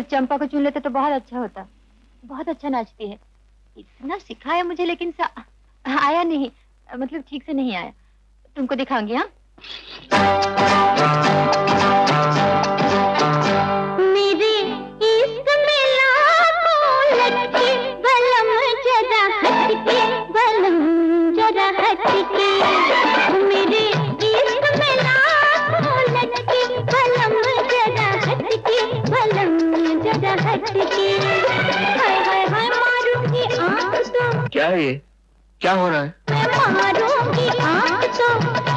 अगर चंपा को चुन लेते तो बहुत अच्छा होता। बहुत अच्छा नाचती है। इतना सिखाया मुझे, लेकिन आया नहीं, मतलब ठीक से नहीं आया। तुमको दिखाऊंगी। हाँ, मेरे इश्क में लाखों लटके बलम जरा हटके, बलम जरा हटके। मेरे इश्क में लाखों लटके बलम जरा हटके, बलम जरा हटके। हाय हाय हाय मारूंगी आँख तो। क्या है ये? क्या हो रहा है? मैं मारूंगी आँख तो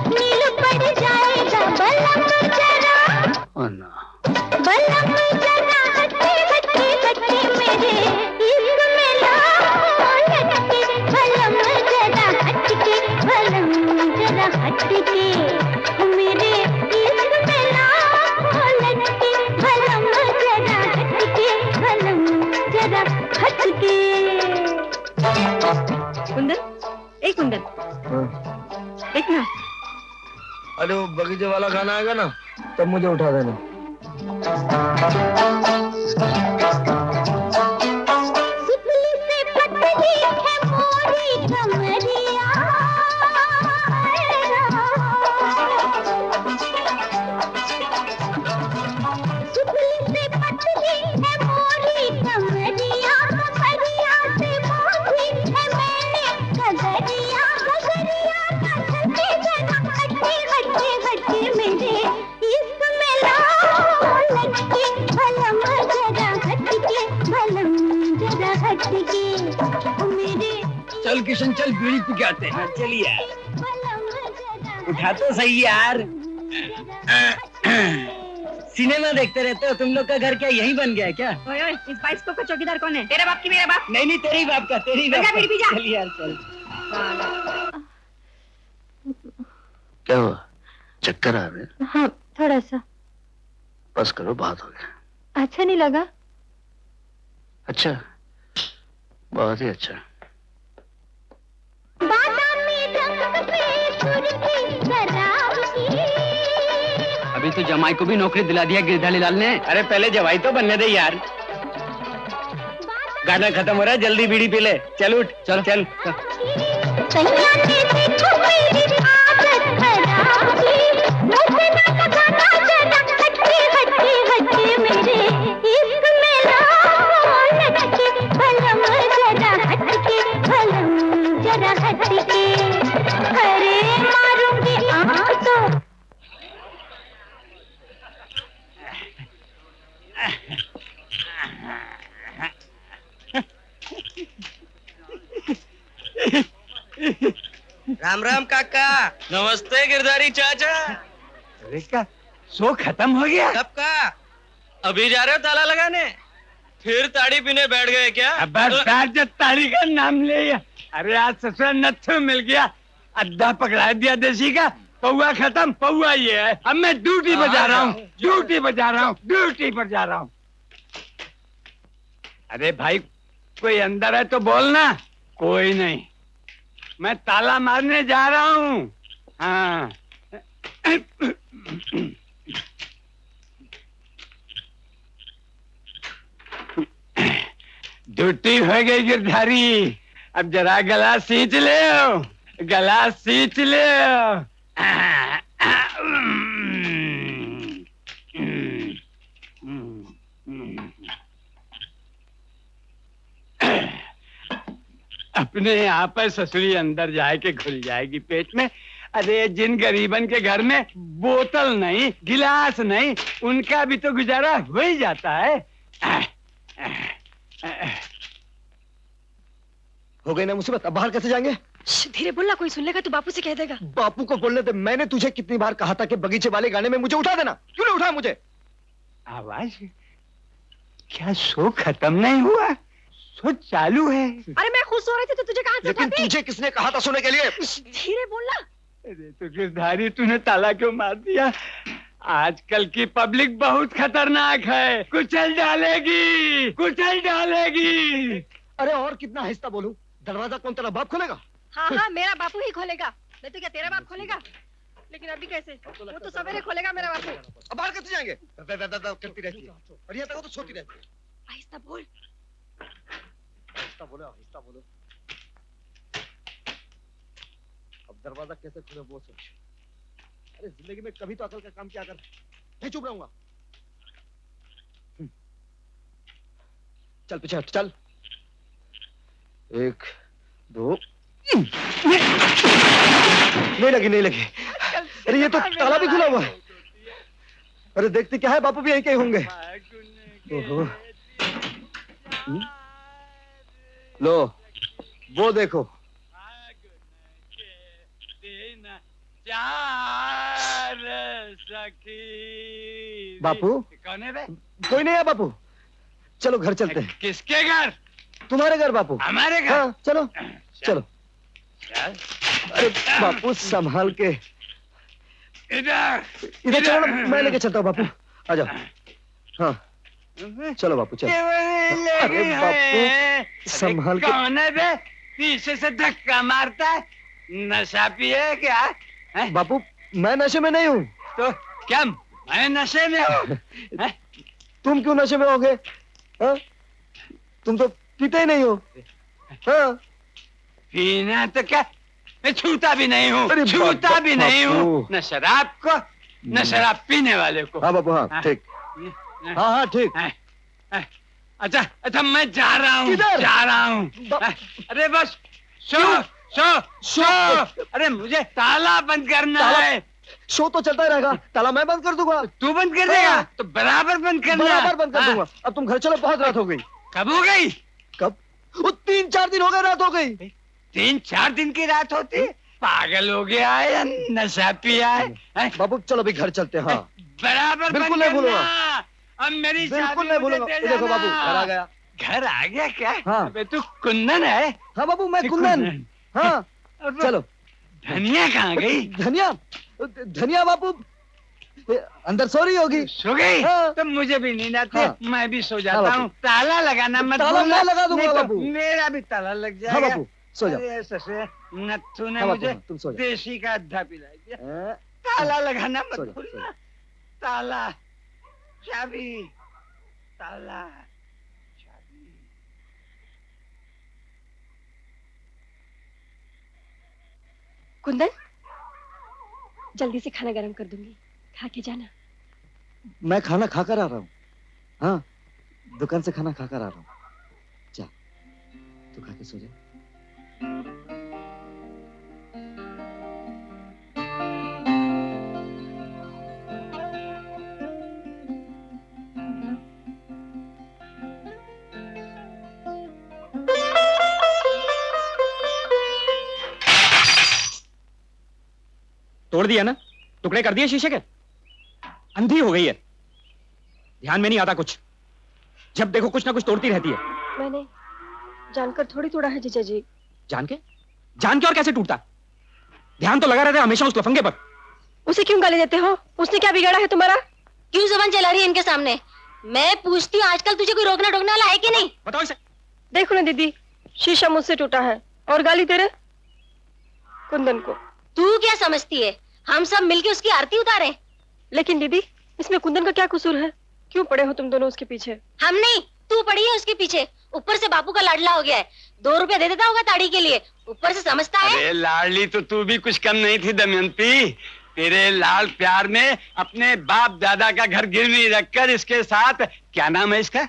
नील पड़ जाएगा बलम जरा। बलम जरा हटके हटके हटके, मेरे इश्क में लाखों लटके बलम जरा हटके, बलम जरा हटके। मेरे इश्क में लाखों लटके बलम जरा हटके, बलम जरा हटके। कुंदन, एक कुंदन, देख ना। अरे वो बगीचे वाला खाना आएगा ना, तब मुझे उठा देना। सुतली से पतली है मोरी कमरिया, सुतली से पतली है मोरी कमरिया, कमरिया से बांधी है मैंने कगरिया, कगरिया का चलते जना हटके हटके हटके, मेरे इश्क में लाखों लटके बलम जरा हटके, बलम जरा हटके। मेरे चल किशन चल, बीड़ी पी के आते हैं। चलिए यार, बलम जरा उठा तो सही यार। सिनेमा देखते रहते हो तुम लोग का घर क्या यही बन गया है क्या? ओए ओए, इस बाइस्कोप का चौकीदार कौन है? तेरे बाप की मेरा बाप? नहीं नहीं, तेरे ही बाप का, तेरे ही बाप जा, का। बीड़ी पी जा। चल यार चल। क्या हुआ? चक्कर आ रहे हैं? हाँ, थोड़ा सा। बस करो, बात हो गया। अच्छा नहीं लगा? अच्छा, बहुत ही अच्छा। बादामी रंग में सुर्खी शराब की। अभी तो जमाई को भी नौकरी दिला दिया गिरधारी लाल ने। अरे पहले जवाई तो बनने दे यार। गाना खत्म हो रहा है, जल्दी बीड़ी पी ले। चल उठ, चल चल। कहिया ने देखो मेरी आदत खराब की, मुझे ना लगाना जरा हटके हटके हटके, मेरे इश्क में लाखों लटके बलम जरा हटके, बलम जरा हटके। अरे मारूंगी आँख तो। राम राम काका। नमस्ते गिरधारी चाचा। अरे क्या शो खत्म हो गया? कब का? अभी जा रहे हो ताला लगाने? फिर ताड़ी पीने बैठ गए क्या? अब जब ताड़ी का नाम ले। अरे आज ससुर नत्थु मिल गया, अद्धा पकड़ा दिया देसी का। पौआ खत्म, पौआ ये है। अब मैं ड्यूटी पर जा रहा हूँ, ड्यूटी पर जा रहा हूँ, ड्यूटी पर जा रहा हूँ। अरे भाई, कोई अंदर है तो बोलना। कोई नहीं, मैं ताला मारने जा रहा हूँ। हाँ। ड्यूटी हो गई गिरधारी। अब जरा गला सींच ले, गला सींच ले। अपने यहाँ पर ससुरी अंदर जाए के घुल जाएगी पेट में। अरे जिन गरीबन के घर में बोतल नहीं, गिलास नहीं, उनका भी तो गुजारा हो ही जाता है। हो गई ना मुसीबत, अब बाहर कैसे जाएंगे? धीरे बोलना, कोई सुन लेगा तो बापू से कह देगा। बापू को बोलने दे। मैंने तुझे कितनी बार कहा था कि बगीचे वाले गाने में मुझे उठा देना, क्यों नहीं उठाया मुझे? आवाज क्या शो खत्म नहीं हुआ? शो चालू है। अरे मैं खुश हो रही थी तो तुझे कहाँ से लेकिन उठाती? तुझे किसने कहा था सुनने के लिए? धीरे बोलना। अरे तो गिरधारी, तूने ताला क्यों मार दिया? आजकल की पब्लिक बहुत खतरनाक है, कुचल डालेगी, कुचल डालेगी। अरे और कितना आहिस्ता बोलूं? दरवाजा कौन तेरा बाप खोलेगा? हाँ हाँ, मेरा बापू ही खोलेगा, नहीं तो क्या तेरा बाप खोलेगा? लेकिन लेकिन अभी कैसे? वो तो सवेरे खोलेगा मेरा बापू। अब बाहर कैसे जाएंगे? करती रहती है और यहाँ तक तो सोती रहती है। आहिस्ता बोल। आहिस्ता बोलो, आहिस्ता बोलो। अब दरवाजा कैसे खुले वो सोच। अरे जिंदगी में कभी तो अकल का काम किया कर। मैं चुप रहूंगा। चल पीछे हट, चल। 1 2 नहीं लगी, नहीं लगी। अरे ये तो ताला भी खुला हुआ है। अरे देखते क्या है, बापू भी यहीं कहीं होंगे। ओहो। लो वो देखो। बापू कौन है बे? कोई नहीं है बापू। चलो घर चलते हैं। किसके घर? तुम्हारे घर बापू। हमारे घर? हाँ चलो चलो। चल। अरे बापू संभाल के। इधर इधर चलो ना, मैं लेके चलता हूँ बापू। आ जाओ। हाँ चलो बापू चलो। अरे बापू संभाल के। कौन है बे? पीछे से धक्का मारता है। नशा पिए क्या? है? बापू मैं नशे में नहीं हूँ। तो क्या मैं नशे में हूँ? तुम क्यों नशे में होगे? हाँ? तुम तो पीते ही नहीं हो। हाँ? पीना तो क्या, मैं छूता भी नहीं हूँ, अरे छूता भी नहीं हूँ, बापू। न शराब को न शराब पीने वाले को। हाँ बापू हाँ ठीक। हाँ हाँ ठीक। अच्छा अच्छा मैं जा रहा हूँ, किधर? जा रहा हूँ। अरे बस शो शो शो। अरे मुझे ताला बंद करना ताला? है। शो तो चलता ही रहेगा, ताला मैं बंद कर दूंगा। तू बंद कर देगा? हाँ। तो बराबर बंद करना। बराबर बंद कर हाँ। दूंगा। अब तुम घर चलो, बहुत रात हो गई। कब हो गई? कब? वो 3-4 दिन हो गए, रात हो गई। 3-4 दिन की रात होती? पागल हो गया है या नशा पिया है? हैं? बाबू चलो अभी घर चलते हैं। हाँ बराबर बिल्कुल बंद नहीं भूलूंगा। करना। अब मेरी बिल्कुल चाबी नहीं मुझे भूलूंगा। दे ये देखो जाना। बाबू घर आ गया। घर आ गया क्या? हाँ। अबे तू कुंदन है? हाँ बाबू मैं कुंदन। हाँ चलो। धनिया कहाँ गई? धनिया? धनिया बापू अंदर सो रही होगी। सो गई? हाँ। तो मुझे भी नींद आती है, हाँ। मैं भी सो हाँ जाता बापू। हूँ। ताला लगाना मत ताला भूलना, मैं लगा दूंगा नहीं तो बापू। मेरा भी ताला लग हाँ जाएगा। बापू सो जाओ। अरे ससुर, नत्थू ने हाँ बापू, मुझे हाँ, तुम सो जाओ। देसी का अद्धा पिला दिया। हाँ, ताला लगाना मत सो जाओ, भूलना। ताला, चाबी, ताला, चाबी। कुंदन जल्दी से खाना गरम कर दूंगी, खा के जाना। मैं खाना खाकर आ रहा हूँ। हाँ दुकान से खाना खाकर आ रहा हूँ। जा तू खा के सो जा। तोड़ दिया ना, टुकड़े कर दिए शीशे के। अंधी हो गई है, ध्यान में नहीं आता कुछ। जब देखो कुछ ना कुछ तोड़ती रहती है। मैंने जानकर थोड़ी तोड़ा है जीजा जी। जान के? जान के और कैसे टूटता? ध्यान तो लगा रहता है हमेशा उस लफंगे पर। उसे क्यों गाली देते हो? उसने क्या बिगाड़ा है तुम्हारा? क्यों जुबान चला रही है इनके सामने? मैं पूछती हूँ आजकल तुझे कोई रोकना टोकना वाला है कि नहीं? बताओ इसे। देखो ना दीदी, शीशा मुझसे टूटा है और गाली दे रहे कुंदन को। तू क्या समझती है हम सब मिलके उसकी आरती उतारे? लेकिन दीदी इसमें कुंदन का क्या कसूर है? क्यों पड़े हो तुम दोनों उसके पीछे? हम नहीं, तू पड़ी है उसके पीछे। ऊपर से बापू का लाडला हो गया है, 2 रुपया दे देता होगा ताड़ी के लिए, ऊपर से समझता है। अरे लाडली तो तू भी कुछ कम नहीं थी दमयंती। तेरे लाल प्यार में अपने बाप दादा का घर गिरवी रखकर इसके साथ, क्या नाम है इसका?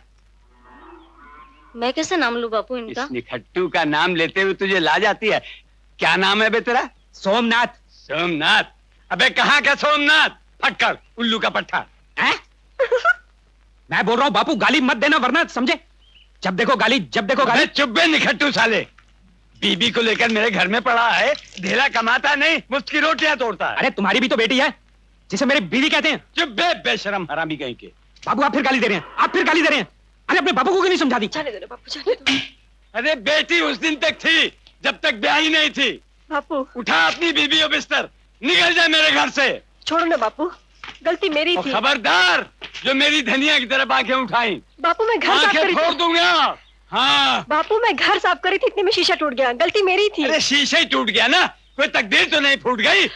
मैं कैसे नाम लूं बापू इनका? इस निखट्टू का नाम लेते हुए तुझे ला जाती है। क्या नाम है बे तेरा? सोमनाथ। सोमनाथ? अबे कहाँ का सोमनाथ? फटकर उल्लू का पट्टा है? मैं बोल रहा हूँ बापू गाली मत देना वरना समझे। जब देखो गाली, जब देखो गाली। अबे चुप बे निखट्टू साले। बीबी को लेकर मेरे घर में पड़ा है, ढेला कमाता नहीं, मुफ्त की रोटियां तोड़ता है। अरे तुम्हारी भी तो बेटी है जिसे मेरी बीवी कहते हैं। चुप बे बेशरम हरामी कहीं के। बाबू आप फिर गाली दे रहे हैं, आप फिर गाली दे रहे हैं। अरे अपने बापू को क्यों नहीं समझा दी? जाने दो ना बापू, जाने दो। अरे बेटी उस दिन तक थी जब तक ब्याही नहीं थी। बापू उठा अपनी बीबी और बिस्तर, निकल जा मेरे घर से। छोड़ो ना बापू, गलती मेरी और थी। खबरदार जो मेरी धनिया की तरफ आंखें उठाई, बापू मैं घर साफ आंखें करी फोड़ थी। दूंगा। हाँ बापू मैं घर साफ करी थी, इतने में शीशा टूट गया, गलती मेरी थी। अरे शीशा ही टूट गया ना, कोई तकदीर तो नहीं फूट गई।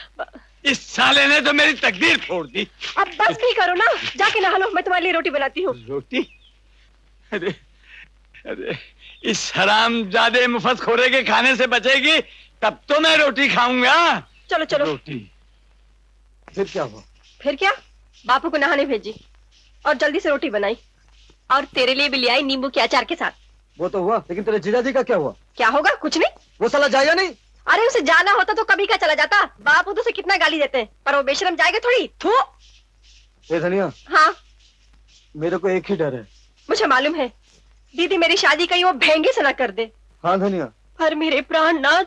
इस साले ने तो मेरी तकदीर फोड़ दी। अब बस भी करो ना, जाके नहा लो, मैं तुम्हारे लिए रोटी बनाती हूँ। रोटी? अरे अरे, इस हरामजादे मुफतखोरे के खाने से बचेगी तब तो मैं रोटी खाऊंगा। चलो चलो। रोटी? फिर क्या हुआ? फिर क्या, बापू को नहाने भेजी और जल्दी से रोटी बनाई और तेरे लिए भी ले आई नींबू के अचार के साथ। वो तो हुआ, लेकिन तेरे जीजाजी का क्या हुआ? क्या होगा? कुछ नहीं। वो साला जाएगा नहीं? अरे उसे जाना होता तो कभी का चला जाता। बापू तो उसे कितना गाली देते हैं, पर वो बेशरम जाएगा थोड़ी। थू। ए धनिया, हाँ मेरे को एक ही डर है। मुझे मालूम है, दीदी मेरी शादी कहीं वो भेंगे से ना कर दे। हाँ धनिया। पर मेरे प्राणनाथ,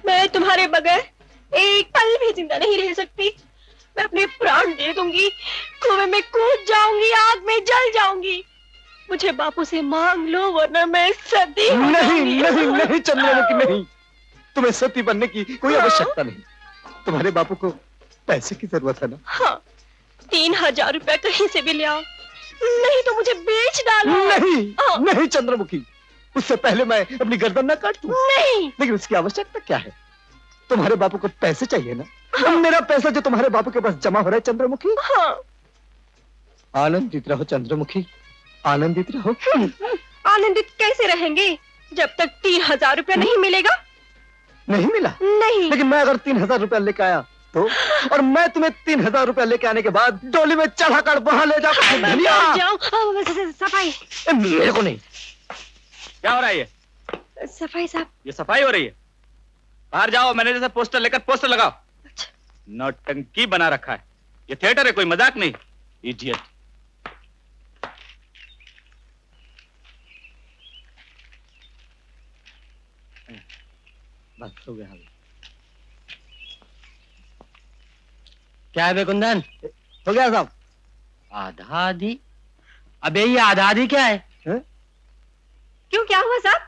मैं तुम्हारे बगैर एक पल भी जिंदा नहीं रह सकती। मैं अपने प्राण दे दूंगी, कुएं में कूद जाऊंगी, आग में जल जाऊंगी। मुझे बापू से मांग लो, वरना मैं सती हो नहीं जाऊंगी। नहीं नहीं चंद्रमुखी, नहीं, तुम्हें सती बनने की कोई आवश्यकता नहीं। तुम्हारे बापू को पैसे की जरूरत है ना? हाँ, 3000 रुपया कहीं से भी ले आओ, नहीं तो मुझे बेच डालो। नहीं नहीं चंद्रमुखी, उससे पहले मैं अपनी गर्दन न काट दूं। नहीं। लेकिन उसकी आवश्यकता क्या है? तुम्हारे बापू को पैसे चाहिए ना? हाँ। मेरा पैसा जो तुम्हारे बापू के पास जमा हो रहा है चंद्रमुखी। हाँ। आनंदित रहो चंद्रमुखी, आनंदित रहो। आनंदित कैसे रहेंगे जब तक 3000 रुपया नहीं मिलेगा? नहीं मिला? नहीं। लेकिन मैं अगर 3000 रुपया लेके आया तो, और मैं तुम्हें 3000 रुपया लेके आने के बाद डोली में चढ़ाकर वहां ले जाऊं। सफाई। मेरे को नहीं। क्या हो रहा है ये? सफाई साहब। ये सफाई हो रही है? बाहर जाओ, मैनेजर से पोस्टर लेकर पोस्टर लगाओ। अच्छा। नौटंकी बना रखा है, ये थिएटर है, कोई मजाक नहीं। इडियट। बस हो गया। क्या है बे कुंदन? हो गया साहब। आधा आधी? अबे ये आधा आधी क्या है? क्यों, क्या हुआ साहब?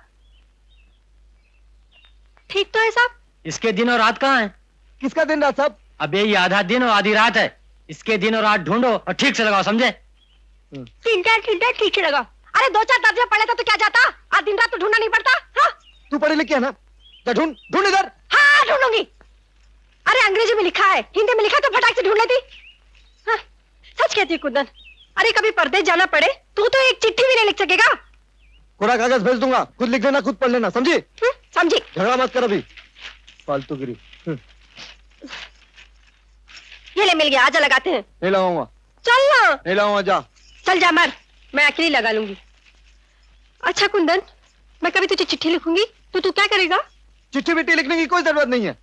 ठीक तो है साहब। इसके दिन और रात कहाँ है? किसका दिन रात साहब? अबे ये आधा दिन और आधी रात है। इसके दिन और रात ढूंढो और ठीक से लगाओ, समझे? तीनटा ठीक से लगा। अरे 2-4 दर्जे पढ़े था तो क्या जाता? आज दिन रात तो ढूंढना नहीं पड़ता। हाँ? तू पढ़े लिखे है ना? जा ढूंढ ढूंढ इधर। हाँ ढूंढूंगी। अरे अंग्रेजी में लिखा है, हिंदी में लिखा तो फटाक से ढूंढ लेती। हाँ, सच कहती है कुंदन। अरे कभी परदेश जाना पड़े तू तो एक चिट्ठी भी नहीं लिख सकेगा। कोरा कागज भेज दूंगा, खुद लिख लेना, खुद पढ़ लेना, समझी? समझी। झगड़ा मत कर अभी, फालतूगिरी। ये ले, मिल गया, आजा लगाते हैं। नहीं लगाऊंगा। चल ना। नहीं लगाऊंगा, जा। चल जा मर, मैं अकेली लगा लूंगी। अच्छा कुंदन, मैं कभी तुझे चिट्ठी लिखूंगी तो तू क्या करेगा? चिट्ठी विट्ठी लिखने की कोई जरूरत नहीं है।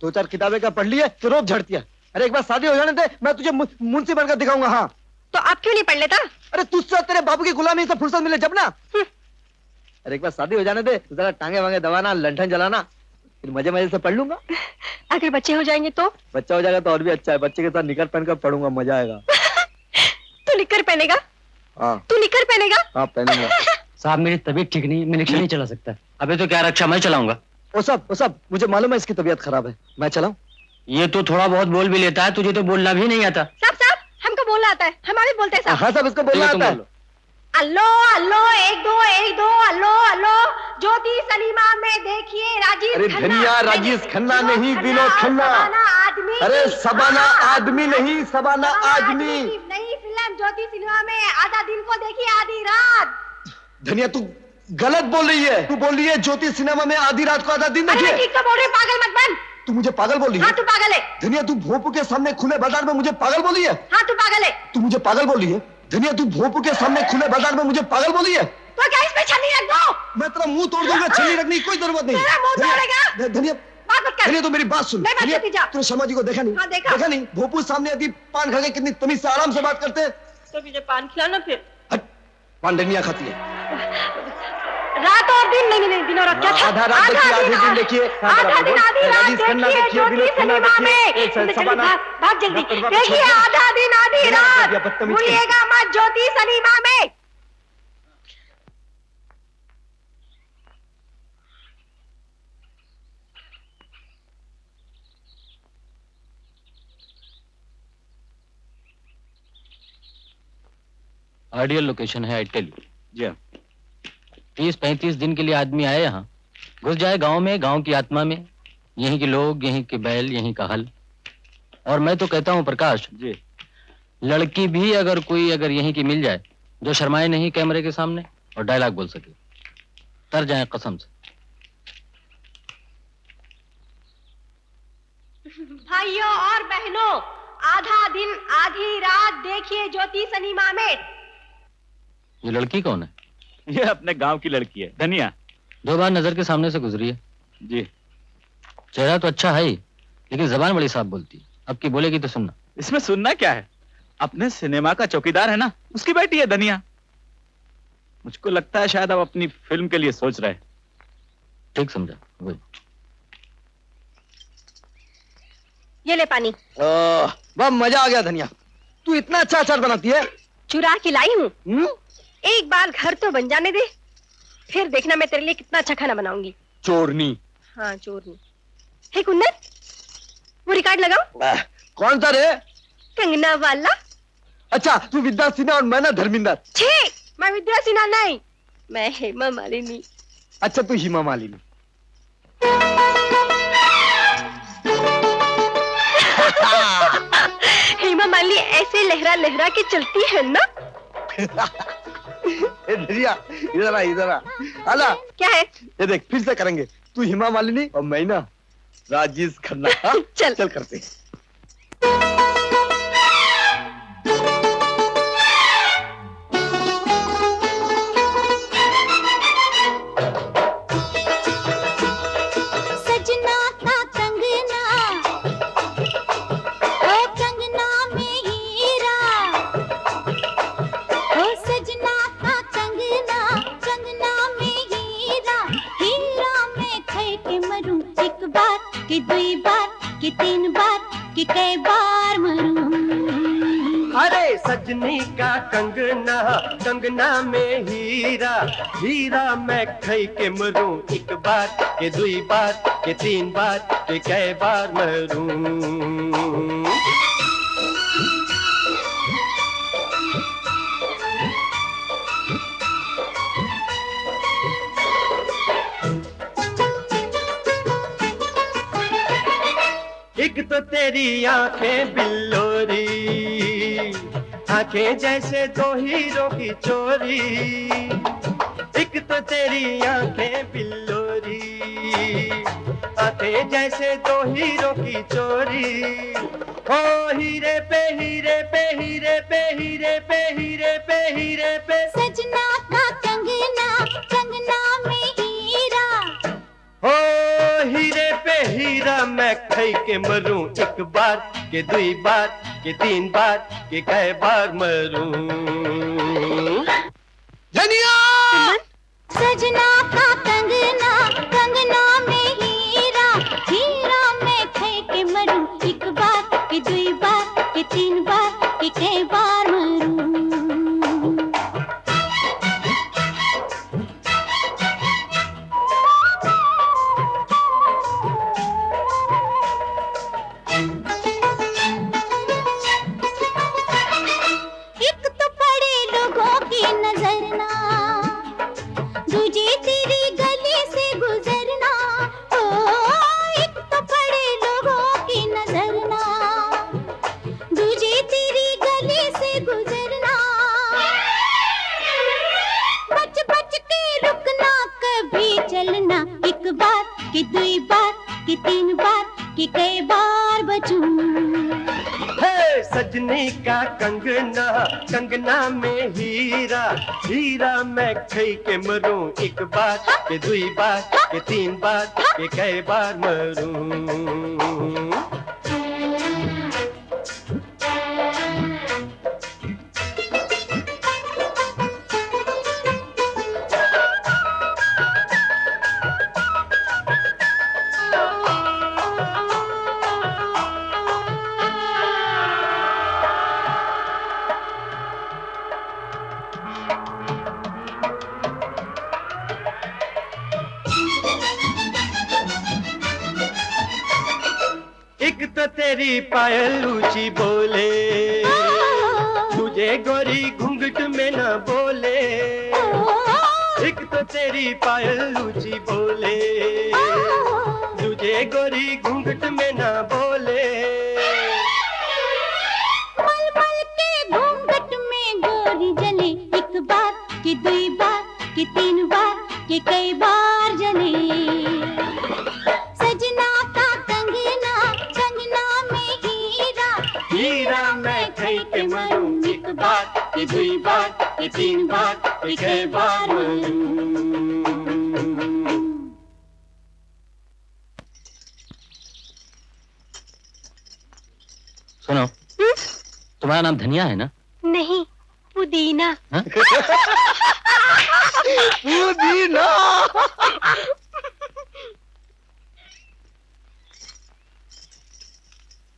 2-4 किताबें का पढ़ ली है तो रोब झड़ती है। अरे एक बार शादी हो जाने दे, मैं तुझे मुंशी बनकर दिखाऊंगा। हाँ तो आप क्यों नहीं पढ़ लेता? अरे तुझसे तेरे बाबू की गुलामी से फुर्सत मिले जब ना। अरे एक बार शादी हो जाने दे, जरा टांगे वांगे दबाना, लंठन जलाना, फिर मजे मजे से पढ़ लूंगा। अगर बच्चे हो जाएंगे तो? बच्चा हो जाएगा तो और भी अच्छा है, बच्चे के साथ निकर पहनकर पढ़ूंगा, मजा आएगा। तू निकर पहनेगा? हाँ। तू निकर पहनेगा? हाँ पहनूंगा। साहब मेरी तबीयत ठीक नहीं, मैं रिक्शा नहीं चला सकता। अबे तो क्या, रक्षा मैं चलाऊंगा। वो सब मुझे मालूम है इसकी तबीयत खराब है, मैं चलाऊं? ये तो थोड़ा बहुत बोल भी लेता है, तुझे तो बोलना भी नहीं आता। साहब हमको बोलना आता है, हम भी बोलते हैं साहब। हाँ साहब, इसको बोलना आता है। अल्लो अल्लो 1 2 1 2 अल्लो अल्लो ज्योति सलीमा में देखिए राजेश अरे खन्ना। धनिया, राजेश खन्ना नहीं, विनोद खन्ना। आदमी। अरे सबाना आदमी नहीं, सबाना आदमी। नई फिल्म ज्योति सिनेमा में आधा दिन को देखिए आधी रात। धनिया तू गलत बोल रही है, तू बोल रही है ज्योति सिनेमा में आधी रात को आधा दिन अरे मैं देखिए। ठीक तो बोल रही हूँ, पागल मत बन। तू मुझे पागल बोल रही है? हाँ तू पागल है। धनिया तू भोपू के सामने खुले बाजार में मुझे पागल बोली है? हाँ तू पागल है। तू मुझे पागल बोल रही है? धनिया तू भोपू के सामने खुले बाजार में मुझे पागल बोली है? तो क्या इसमें छन्नी रख दो? मैं तेरा मुंह तोड़ दूंगा, छन्नी रखने की कोई जरूरत नहीं। तेरा मुंह तोड़ेगा? धनिया बात मत कर। धनिया तू मेरी बात सुन। नहीं, बात धनिया, करती जा। तूने शर्मा जी को देखा नहीं? हाँ, देखा। नहीं? भोपू सामने यदि पान खा के कितनी तमीज से आराम से बात करते हैं। तो मुझे पान खिलाना फिर। हट, पान डंडियां खाती है। रात और दिन नहीं दिन और रात क्या था? आधा रात देखिए, आधे दिन देखिए। आधा दिन आधी रात राजेश खन्ना देखिए देखिए, ज्योति विनोद खन्ना सिनेमा में। देखिए, जल्दी सबाना। भाग जल्दी डॉक्टर बाबू देखिए, छोड़ दो। आधा दिन आधी बिना रात। दिया बदतमीज के। भूलिएगा मत ज्योति सिनेमा में। आइडियल लोकेशन है, आई टेल यू। जी हाँ। 30-35 दिन के लिए आदमी आए यहाँ, घुस जाए गांव में, गांव की आत्मा में, यहीं के लोग, यहीं के बैल, यहीं का हल, और मैं तो कहता हूँ प्रकाश जी। लड़की भी अगर यहीं की मिल जाए जो शर्माए नहीं कैमरे के सामने और डायलॉग बोल सके, तर जाए कसम से। भाइयों और बहनों, आधा दिन आधी रात देखिए ज्योति सिनेमा में। ये लड़की कौन है? ये अपने गांव की लड़की है, धनिया। 2 बार नजर के सामने से गुजरी है। जी। चेहरा तो अच्छा है ही, लेकिन जबान बड़ी साफ बोलती है। अब की बोलेगी तो सुनना। इसमें सुनना क्या है? अपने सिनेमा का चौकीदार है ना, उसकी बेटी है धनिया। मुझको लगता है शायद आप अपनी फिल्म के लिए सोच रहे हैं। ठीक समझा। वही। ये ले पानी। वाह, मजा आ गया धनिया। तू इतना अच्छा अचार बनाती है। चुरा के लाई हूँ। एक बार घर तो बन जाने दे, फिर देखना मैं तेरे लिए कितना अच्छा खाना बनाऊंगी। चोरनी। हाँ, चोरनी। हे कुन्नत, वो रिकॉर्ड लगाओ। कौन सा रे? कंगना वाला। अच्छा, तू विद्या सिन्हा और मैं ना धर्मिंदर। छे, मैं विद्या सिन्हा नहीं, मैं हेमा मालिनी। अच्छा, तू हिमा मालिनी। हेमा मालिनी ऐसे लहरा लहरा के चलती है ना। धनिया, इधर आ, इधर आ। आला। क्या है? ये देख, फिर से करेंगे। तू हिमा मालिनी और मैं ना राजेश खन्ना। चल चल करते हैं। सजना का कंगना, ओ कंगना में हीरा, ओ सजना का कंगना, कंगना में हीरा, हीरा में खै के मरूं, एक बार के 2 बार के 3 बार के कई बार मरूं। अरे सजनी का कंगना, कंगना में हीरा, हीरा मैं खई के मरूं, एक बार के 2 बार के 3 बार के कई बार मरूं। एक तो तेरी आंखें बिल्लोरी, आंखें जैसे 2 हीरो की चोरी। एक तो तेरी आंखें बिल्लोरी, आंखें जैसे 2 हीरो की चोरी। ओ हीरे पे हीरे पे हीरे पे हीरे पे हीरे पे हीरे पे, सजना का कंगना, कंगना में हीरा, ओ हीरे पे हीरा मैं खई के मरूं, एक बार के 2 बार के 3 बार के कई बार मरूं। धनिया! सजना का कंगना, कंगना में हीरा, हीरा में खै के मरूं, एक बार के 2 बार के 3 बार के कई बार मरूं। एक तो बड़े लोगों की नजर ना, दूजे तेरी गली से गुजरना। ओ, एक तो बड़े लोगों की नजर ना, दूजे तेरी गली से गुजरना। बच बच के रुकना, कभी चलना, एक बार के 2 बार के 3 बार के कई बार बचूं। हे सजनी का कंगना, कंगना में हीरा, हीरा मैं खई के मरूं, एक बार के 2 बार के 3 बार के कई बार मरूं। एक तो तेरी पायल ऊंची बोले, तुझे गोरी घूंघट में न बोले। एक तो तेरी पायल ऊंची बोले, तुझे गोरी घूंघट में न बोले। बार, ये दुई बार, ये तीन बार, ये कई बार सुनो, तुम्हारा नाम धनिया है ना? नहीं, पुदीना। हाँ? पुदीना।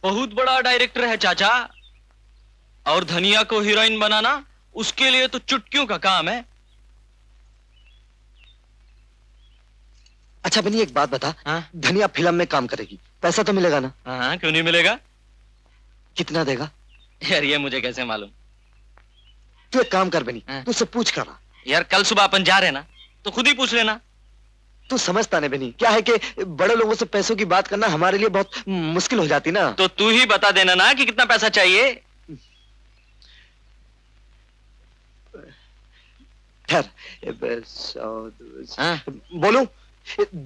बहुत बड़ा डायरेक्टर है चाचा, और धनिया को हीरोइन बनाना उसके लिए तो चुटकियों का काम है। अच्छा बनी, एक बात बता, हाँ? धनिया फिल्म में काम करेगी, पैसा तो मिलेगा ना? हाँ, क्यों नहीं मिलेगा? कितना देगा? यार ये मुझे कैसे मालूम? तू एक काम कर बनी, हाँ? तू उससे पूछ कर आ। यार कल सुबह अपन जा रहे हैं ना, तो खुद ही पूछ लेना। तू समझता नहीं बनी, क्या है कि बड़े लोगों से पैसों की बात करना हमारे लिए बहुत मुश्किल हो जाती ना। तो तू ही बता देना ना कि कितना पैसा चाहिए। ठहर, हाँ? बोलूं?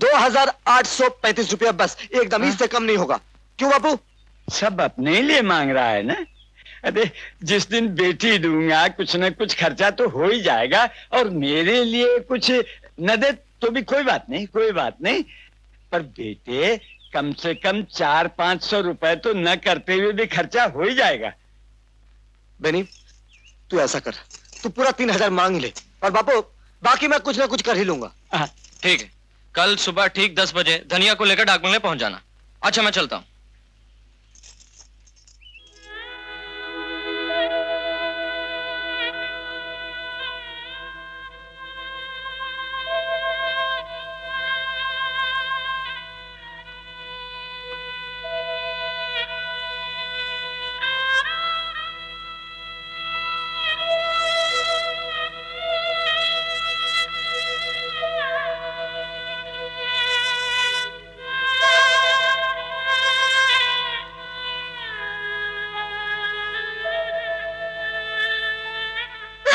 2835 रुपया बस, एकदम हाँ? इससे कम नहीं होगा। क्यों बापू? सब अपने लिए मांग रहा है ना। अरे जिस दिन बेटी दूंगा कुछ न कुछ खर्चा तो हो ही जाएगा, और मेरे लिए कुछ न दे तो भी कोई बात नहीं, कोई बात नहीं। पर बेटे कम से कम 400-500 रुपए तो न करते हुए भी खर्चा हो ही जाएगा। बेनी, तू ऐसा कर, तू पूरा 3000 मांग ही ले, और बापू बाकी मैं कुछ ना कुछ कर ही लूंगा। हाँ। ठीक है, कल सुबह ठीक 10 बजे धनिया को लेकर डाक बंगले पहुंच जाना। अच्छा मैं चलता हूँ।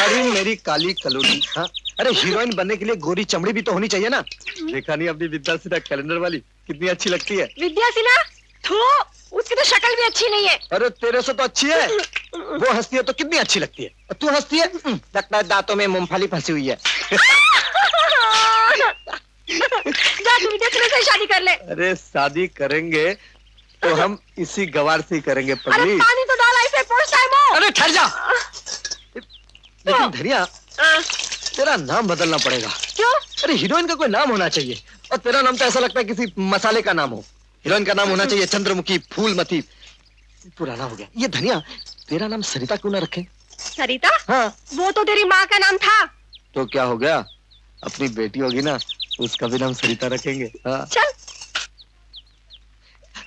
अरे मेरी काली कलोनी, हाँ? अरे हीरोइन बनने के लिए गोरी चमड़ी भी तो होनी चाहिए ना। देखा नहीं अपनी विद्या सिन्हा कैलेंडर वाली कितनी अच्छी लगती है। विद्या सिन्हा? थू, उसकी तो शक्ल भी अच्छी नहीं है। अरे तेरे से तो अच्छी है, वो हंसती है तो कितनी अच्छी लगती है, और तू हंसती है लगता है दांतों में मूंगफली फंसी हुई है। जा तू विद्या सिन्हा से शादी कर ले। अरे शादी करेंगे तो हम इसी गवार से ही करेंगे अरे पगली। पानी तो डाला इसे, पोस्ट टाइम हो। अरे ठहर जा। लेकिन धनिया, तेरा नाम बदलना पड़ेगा। क्यों? अरे हीरोइन का कोई नाम होना चाहिए, और तेरा नाम तो ऐसा लगता है किसी मसाले का नाम हो। हीरोइन का नाम होना चाहिए चंद्रमुखी, फूलमती। पुराना हो गया ये। धनिया, तेरा नाम सरिता क्यों ना रखें? सरिता? हाँ। वो तो तेरी माँ का नाम था। तो क्या हो गया, अपनी बेटी होगी ना, उसका भी नाम सरिता रखेंगे। हाँ। चल।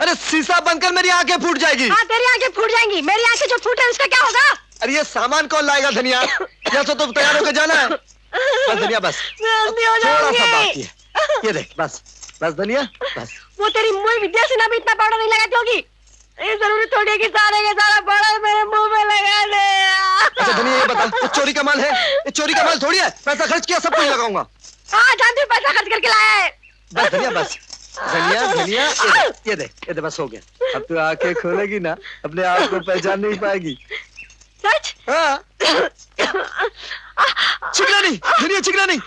अरे शीशा बनकर मेरी आंखें फूट जाएगी। हाँ तेरी आंखें फूट जाएंगी, मेरी आंखें जो फूटे उसका क्या होगा? अरे ये सामान कौन लाएगा धनिया? यहाँ से तो तैयार होकर जाना है। बस धनिया बस, थोड़ा सा बाकी है। ये देख, बस बस धनिया बस। वो तेरी मुंह विद्या सिन्हा भी इतना पाउडर नहीं लगाती होगी। ये जरूरी थोड़ी है कि सारे के सारा पाउडर मेरे मुंह में लगा दे। अच्छा धनिया ये बता, ये चोरी का माल है? ये चोरी का माल थोड़ी है, पैसा खर्च किया सब कुछ लगाऊंगा। हाँ जानती हूँ, पैसा खर्च करके लाया है। बस धनिया बस। धनिया धनिया ये देख बस हो गया। अब तू आंखें खोलेगी ना, अपने आप को पहचान नहीं पाएगी। सच? हाँ। चिकना नहीं धनिया, चिकना नहीं,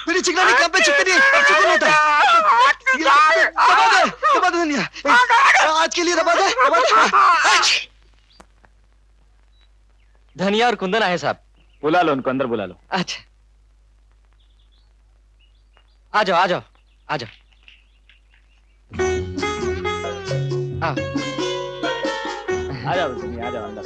मेरी चिकना नहीं, कहाँ पे चिकनी है? अब चिकन होता है। दबा दे धनिया, आज के लिए दबा दे, दबा दे। धनिया और कुंदन आए साहब। बुला लो उनको, अंदर बुला लो। अच्छा आ जाओ आ जाओ आ जाओ। आ जाओ धनिया, आ जाओ अंदर।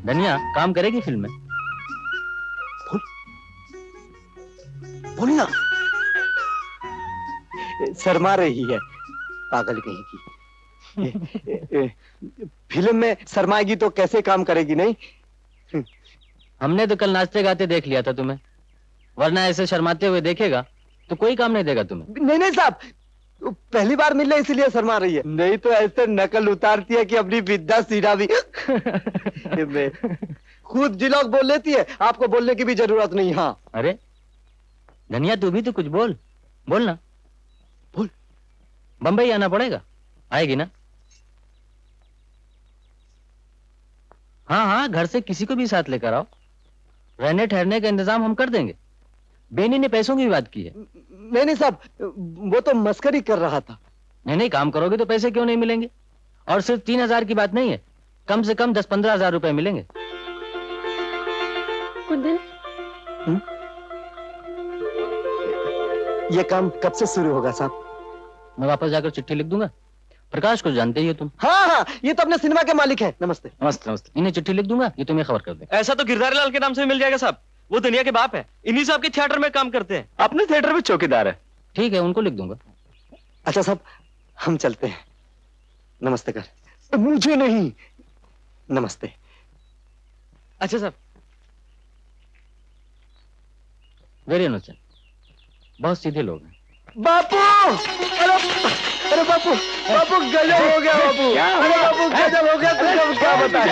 धनिया काम करेगी फिल्म में? बोली ना, शर्मा रही है पागल कहीं की। फिल्म में शर्माएगी तो कैसे काम करेगी? नहीं, हमने तो कल नाचते गाते देख लिया था तुम्हें, वरना ऐसे शर्माते हुए देखेगा तो कोई काम नहीं देगा तुम्हें। नहीं नहीं साहब, तू पहली बार मिल रहे इसीलिए शर्मा रही है, नहीं तो ऐसे नकल उतारती है कि अपनी विद्या सीधा भी खुद जिलोग बोल लेती है, आपको बोलने की भी जरूरत नहीं। हाँ अरे धनिया तू भी तो कुछ बोल ना। बोल। बंबई आना पड़ेगा, आएगी ना? हाँ हाँ, घर से किसी को भी साथ लेकर आओ, रहने ठहरने का इंतजाम हम कर देंगे। बेनी ने पैसों की बात की है। नहीं साहब, वो तो मस्करी कर रहा था। नहीं, काम करोगे तो पैसे क्यों नहीं मिलेंगे? और सिर्फ 3,000 की बात नहीं है, कम से कम 10-15 हजार रुपए मिलेंगे। कुंदन, ये काम कब से शुरू होगा साहब? मैं वापस जाकर चिट्ठी लिख दूंगा। प्रकाश को जानते ही हो तुम। हाँ, ये तो अपने सिनेमा के मालिक है। नमस्ते। नमस्ते। इन्हें चिट्ठी लिख दूंगा, ये तुम्हें खबर कर दें। ऐसा तो गिरधारी लाल के नाम से मिल जाएगा साहब, वो धनिया के बाप है, इन्हीं साहब के थिएटर में काम करते हैं। अपने थिएटर में चौकीदार है। ठीक है, उनको लिख दूंगा। अच्छा साहब, हम चलते हैं। नमस्ते कर। मुझे नहीं, नमस्ते। अच्छा साहब। वेरी इनोसेंट, बहुत सीधे लोग हैं। बापू, अरे बापू, बापू गजब हो गया बापू। अरे बापू गजब हो गया, तुझे क्या बताए?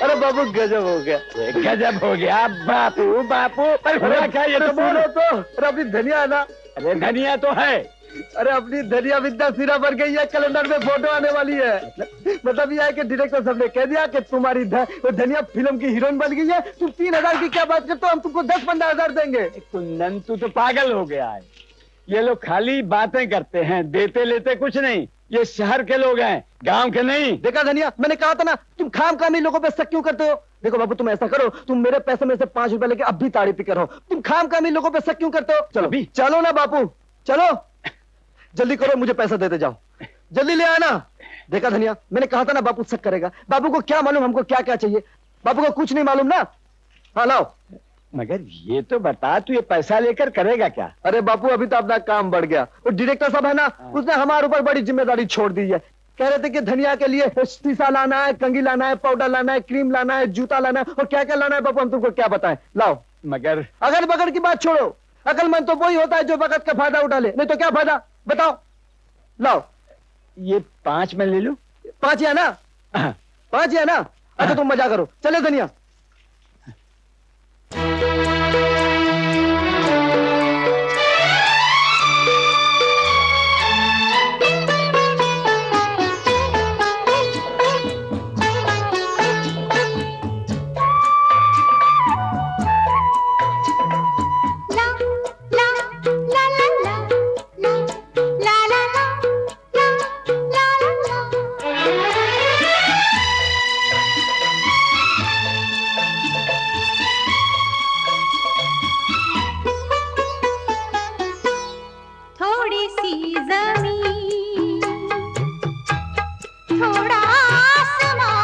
अरे बापू गजब हो गया। गजब हो गया बापू। बापू ये तो बोलो तो। अरे अपनी धनिया है ना? अरे धनिया तो है। अरे अपनी धनिया विद्या सिरा बन गई है, कैलेंडर में फोटो आने वाली है। मतलब ये है कि डायरेक्टर साहब ने कह दिया कि तुम्हारी धनिया फिल्म की हीरोइन बन गई है। तुम 3,000 की क्या बात करते हो? हम तुमको 10-15 हजार देंगे। कुंदन तू तो पागल हो गया है, ये लोग खाली बातें करते हैं, देते लेते कुछ नहीं। ये शहर के लोग हैं, गांव के नहीं। देखा धनिया, मैंने कहा था ना, तुम खाम-खामी लोगों पे शक क्यों करते हो? देखो बाबू, तुम ऐसा करो, तुम मेरे पैसे में से 5 रुपए लेके अब भी ताड़ी पी कर हो। तुम खाम-खामी लोगों पे शक क्यों करते हो? चलो अभी चलो ना बापू, चलो जल्दी करो, मुझे पैसा देते जाओ, जल्दी ले आना। देखा धनिया, मैंने कहा था ना बापू शक करेगा। बाबू को क्या मालूम हमको क्या क्या चाहिए? बापू को कुछ नहीं मालूम ना। हाँ लाओ। मगर ये तो बता, तू ये पैसा लेकर करेगा क्या? अरे बापू, अभी तो अपना काम बढ़ गया। और डायरेक्टर साहब है ना, उसने हमारे ऊपर बड़ी जिम्मेदारी छोड़ दी है। कह रहे थे कि धनिया के लिए शीशा लाना है, कंघी लाना है, पाउडर लाना है, क्रीम लाना है, जूता लाना है, और क्या क्या लाना है बापू हम तुमको क्या बताएं। लाओ। मगर अगल बगल की बात छोड़ो, अकलमंद तो वही होता है जो वक्त का फायदा उठा ले, नहीं तो क्या फायदा बताओ। लाओ। ये 5 में ले लूं? 5 है ना? 5 है ना? अच्छा तुम मजा करो, चले धनिया। थोड़ा आसमां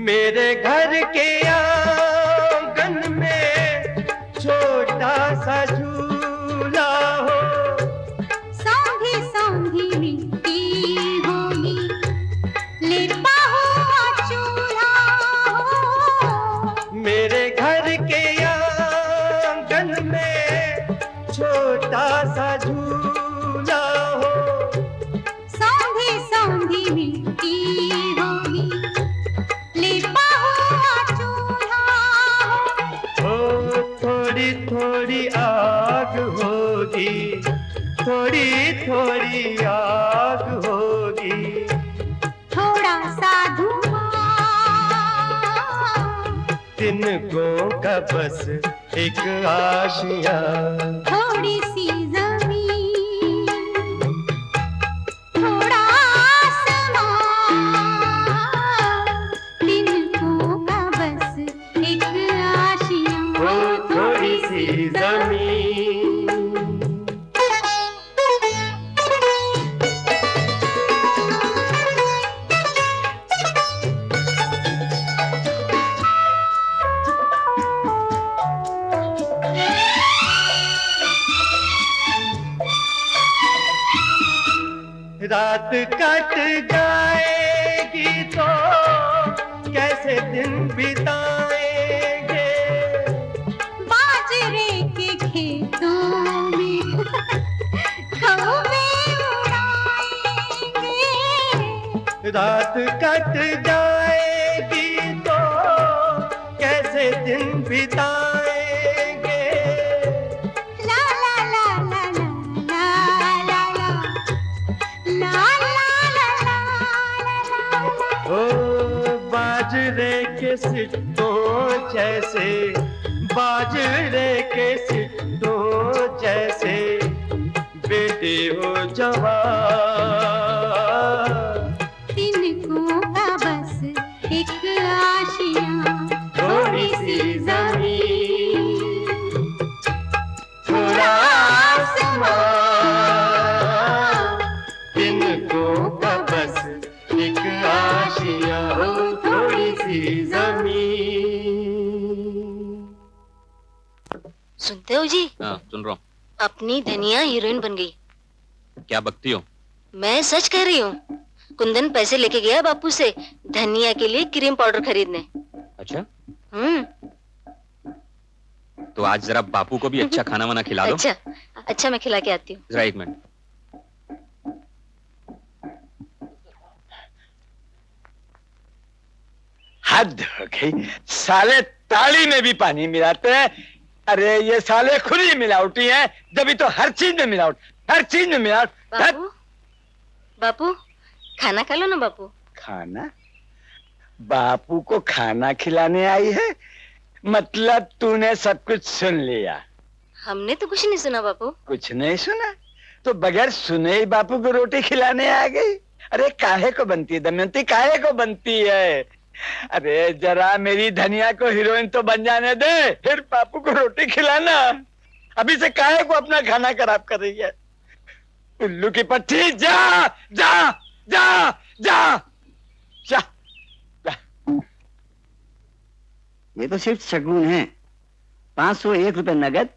मेरे घर के आंगन में छोटा सा झूला हो, सौंधी सौंधी मिट्टी होगी, लिपा हुआ चूल्हा हो। मेरे घर के आंगन में छोटा सा झूला हो, सौंधी सौंधी मिट्टी होगी, लिपा हुआ चूल्हा हो। ओ थोड़ी थोड़ी आग होगी, थोड़ी थोड़ी आग होगी, थोड़ा सा धुआं, तिनकों का बस एक आशियां, थोड़ी सी जमीन, थोड़ा आसमां, तिनको का बस एक आशियां, ओ थोड़ी सी जमीन। रात कट जाएगी तो कैसे दिन बिताएंगे, बाजरे के खेतों में कौवे उड़ाएंगे, रात कट जाएगी तो कैसे दिन बिताएंगे, ला ला ला ला ला ला ला ला ला ला ला। ओ बाजरे के सिट्टों जैसे, बाजरे के सिट्टों जैसे बेटे हो जवान, तिनको का बस एक आशियां, थोड़ी सी जमीन, थोड़ा आसमां, तिनको का बस एक आशियां, हो थोड़ी सी जमीन। सुनते हो जी? हाँ सुन रहा हूँ। अपनी धनिया हीरोइन बन गई। क्या बकती हो? मैं सच कह रही हूँ। कुंदन पैसे लेके गया बापू से धनिया के लिए क्रीम पाउडर खरीदने। अच्छा तो आज जरा बापू को भी अच्छा खाना वाना खिला दो। अच्छा अच्छा मैं खिला के आती हूँ। जरा एक मिनट। हद हो गई, साले ताली में भी पानी मिलाते हैं। अरे ये साले खुद ही मिलावटी हैं, जब तो हर चीज में मिलावट, हर चीज में मिलावट। बापू बापू खाना खा लो ना बापू। खाना? बापू को खाना खिलाने आई है? मतलब तूने सब कुछ सुन लिया? हमने तो कुछ नहीं सुना बापू। कुछ नहीं सुना तो बगैर सुने ही बापू को रोटी खिलाने आ गई? अरे काहे को बनती है दमयंती, काहे को बनती है? अरे जरा मेरी धनिया को हीरोइन तो बन जाने दे, फिर बापू को रोटी खिलाना। अभी से काहे को अपना खाना खराब कर रही है? उल्लू की पट्टी, जा जा जा जा जा। ये तो सिर्फ शगुन है। 501 रुपए नगद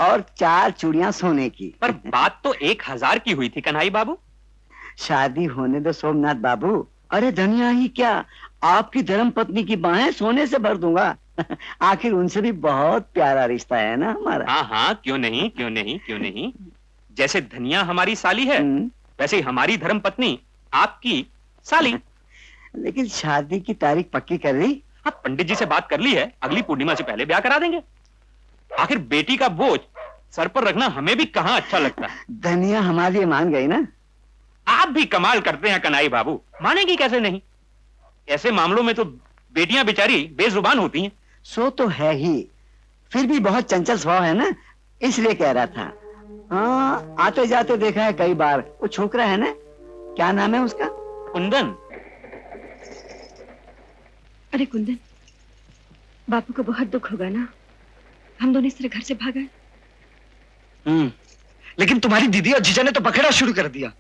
और 4 चूड़ियां सोने की। पर बात तो 1000 की हुई थी कन्हई बाबू। शादी होने दो सोमनाथ बाबू। अरे धनिया ही क्या, आपकी धर्म पत्नी की बाहें सोने से भर दूंगा। आखिर उनसे भी बहुत प्यारा रिश्ता है ना हमारा। हाँ हाँ क्यों नहीं क्यों नहीं क्यों नहीं। जैसे धनिया हमारी साली है वैसे ही हमारी धर्म पत्नी आपकी साली। लेकिन शादी की तारीख पक्की कर ली? हाँ पंडित जी से बात कर ली है, अगली पूर्णिमा से पहले ब्याह करा देंगे। आखिर बेटी का बोझ सर पर रखना हमें भी कहाँ अच्छा लगता है। धनिया हमारे लिए मान गई ना। आप भी कमाल करते हैं कन्हई बाबू, मानेगी कैसे नहीं। ऐसे मामलों में तो बेटियां बेचारी बेजुबान होती हैं। सो तो है ही, फिर भी बहुत चंचल स्वभाव है ना, इसलिए कह रहा था। हाँ आते जाते देखा है कई बार। वो छोकरा है ना, क्या नाम है उसका? कुंदन। अरे कुंदन, बापू को बहुत दुख होगा ना, हम दोनों इस तरह घर से भाग गए। लेकिन तुम्हारी दीदी और जीजा ने तो बखेड़ा शुरू कर दिया।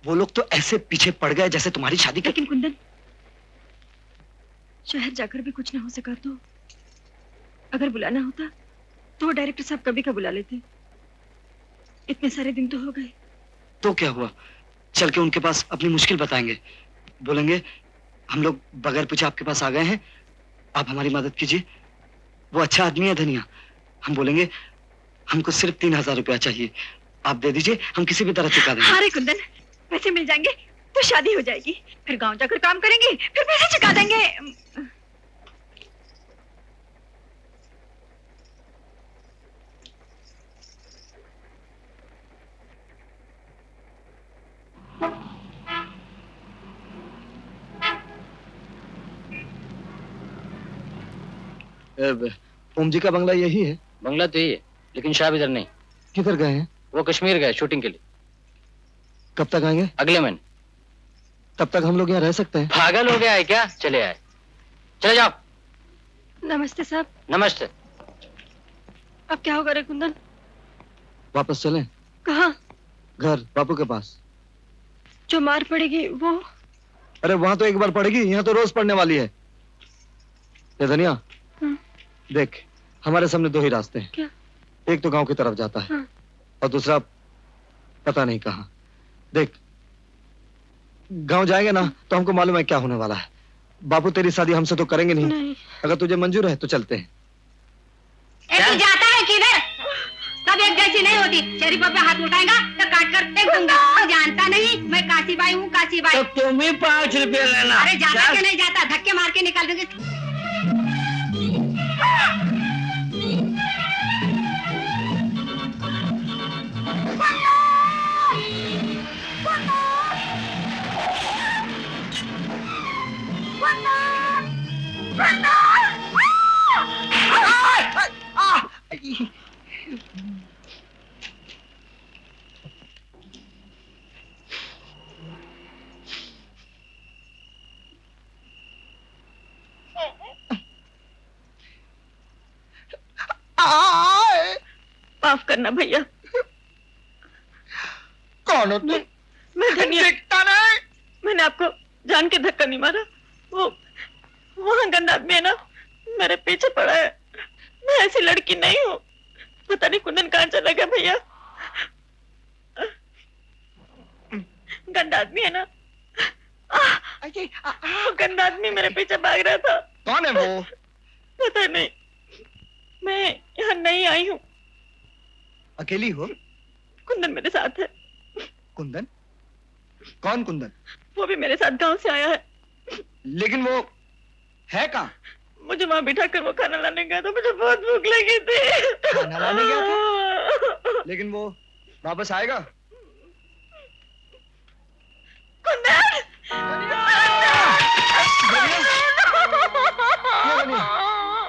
वो लोग तो ऐसे पीछे पड़ गए जैसे तुम्हारी शादी। लेकिन कुंदन, शहर जाकर भी कुछ ना हो सका तो अगर बुलाना होता तो वो डायरेक्टर साहब कभी का बुला लेते। इतने सारे दिन तो हो गए। तो क्या हुआ, चल के उनके पास अपनी मुश्किल बताएंगे, बोलेंगे हम लोग बगैर पूछे आपके पास आ गए हैं, आप हमारी मदद कीजिए। वो अच्छा आदमी है धनिया। हम बोलेंगे हमको सिर्फ 3000 रुपया चाहिए, आप दे दीजिए, हम किसी भी तरह चुका देंगे। अरे कुंदन, पैसे मिल जाएंगे तो शादी हो जाएगी, फिर गांव जाकर काम करेंगे, फिर पैसे चुका देंगे। ओम जी का बंगला यही है? बंगला तो यही है, लेकिन शाह इधर नहीं। किधर गए हैं? वो कश्मीर गए शूटिंग के लिए। कब तक आएंगे? अगले महीने। तब तक हम लोग यहाँ रह सकते हैं? पागल हो गया है क्या? चले आए, चले जाओ। नमस्ते साहब। नमस्ते। अब क्या होगा रे कुंदन? वापस चलें? कहाँ? घर, बापू के पास। जो मार पड़ेगी वो? अरे वहां तो एक बार पड़ेगी, यहाँ तो रोज पड़ने वाली है। ये धनिया, देख हमारे सामने दो ही रास्ते हैं। क्या? एक तो गांव की तरफ जाता है और दूसरा पता नहीं कहाँ। देख गांव जाएंगे ना तो हमको मालूम है क्या होने वाला है। बापू तेरी शादी हमसे तो करेंगे नहीं। अगर तुझे मंजूर है तो चलते हैं। तू जाता है किधर? सब एक जैसी नहीं होती। शरीफों पे हाथ उठाएगा तो काट कर फेंक दूंगा। तू जानता नहीं मैं काशीबाई हूँ, काशीबाई। तो तुम ही 5 रुपये लेना। अरे जाता क्या नहीं जाता, धक्के मार के निकाल दूंगी। माफ करना भैया। कौन हो तुम? मैं धनिया। दिखता नहीं। मैंने आपको जान के धक्का नहीं मारा। वो वहाँ गंदा आदमी है ना, मेरे पीछे पड़ा है। मैं ऐसी लड़की नहीं हूँ। पता नहीं कुंदन कहाँ चला गया भैया। गंदा आदमी है ना, वो गंदा आदमी मेरे पीछे भाग रहा था। कौन है वो? पता नहीं, मैं यहाँ नहीं आई हूँ। अकेली हो? कुंदन मेरे साथ है। कुंदन? कौन कुंदन? वो भी मेरे साथ गांव से आया है। लेकिन वो है कहाँ? मुझे वहाँ बिठा कर वो खाना लाने गया था। मुझे बहुत भूख लगी थी। खाना लाने गया था? लेकिन वो वापस आएगा? कुंदन!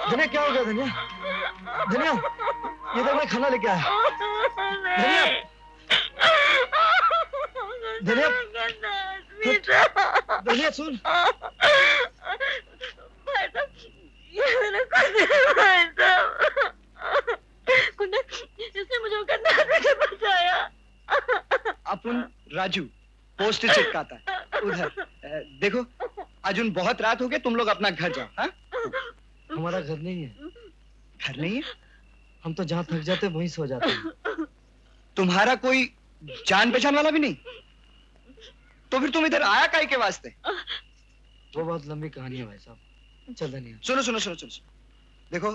धनिया क्या हो गया? धनिया, धनिया ये तो मैं खाना लेके आया। धनिया, धनिया, धनिया सुन। भाई साहब, ये मेरा कुंदन, इसने मुझे गंदा आदमी से बचाया। अपन राजू पोस्ट चिपकाता है उधर। देखो अर्जुन, बहुत रात हो गई, तुम लोग अपना घर जाओ। हाँ? हमारा घर नहीं है। घर नहीं है? हम तो जहाँ थक जाते वहीं सो जाते हैं। तुम्हारा कोई जान पहचान वाला भी नहीं? तो फिर तुम इधर आया काहे के वास्ते? वो बहुत लंबी कहानी है भाई साहब। चल धनिया, सुनो सुनो सुनो सुनो। देखो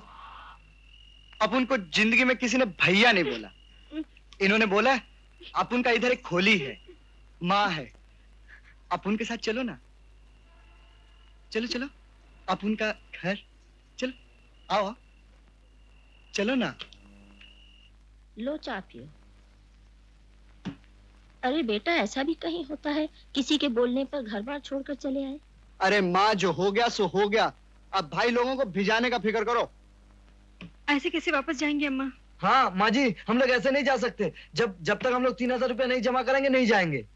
अपन को जिंदगी में किसी ने भैया नहीं बोला। इन्होंने बोला अपन का इधर एक खोली है, माँ है। अपन के साथ चलो ना। चलो चलो, अपन का घर। चलो आओ, चलो ना। लो चाय पियो। अरे बेटा, ऐसा भी कहीं होता है किसी के बोलने पर घर बार छोड़कर चले आए? अरे माँ, जो हो गया सो हो गया। अब भाई लोगों को भिजाने का फिक्र करो। ऐसे कैसे वापस जाएंगे अम्मा? हाँ माँ जी, हम लोग ऐसे नहीं जा सकते। जब तक हम लोग 3000 रुपया नहीं जमा करेंगे नहीं जाएंगे।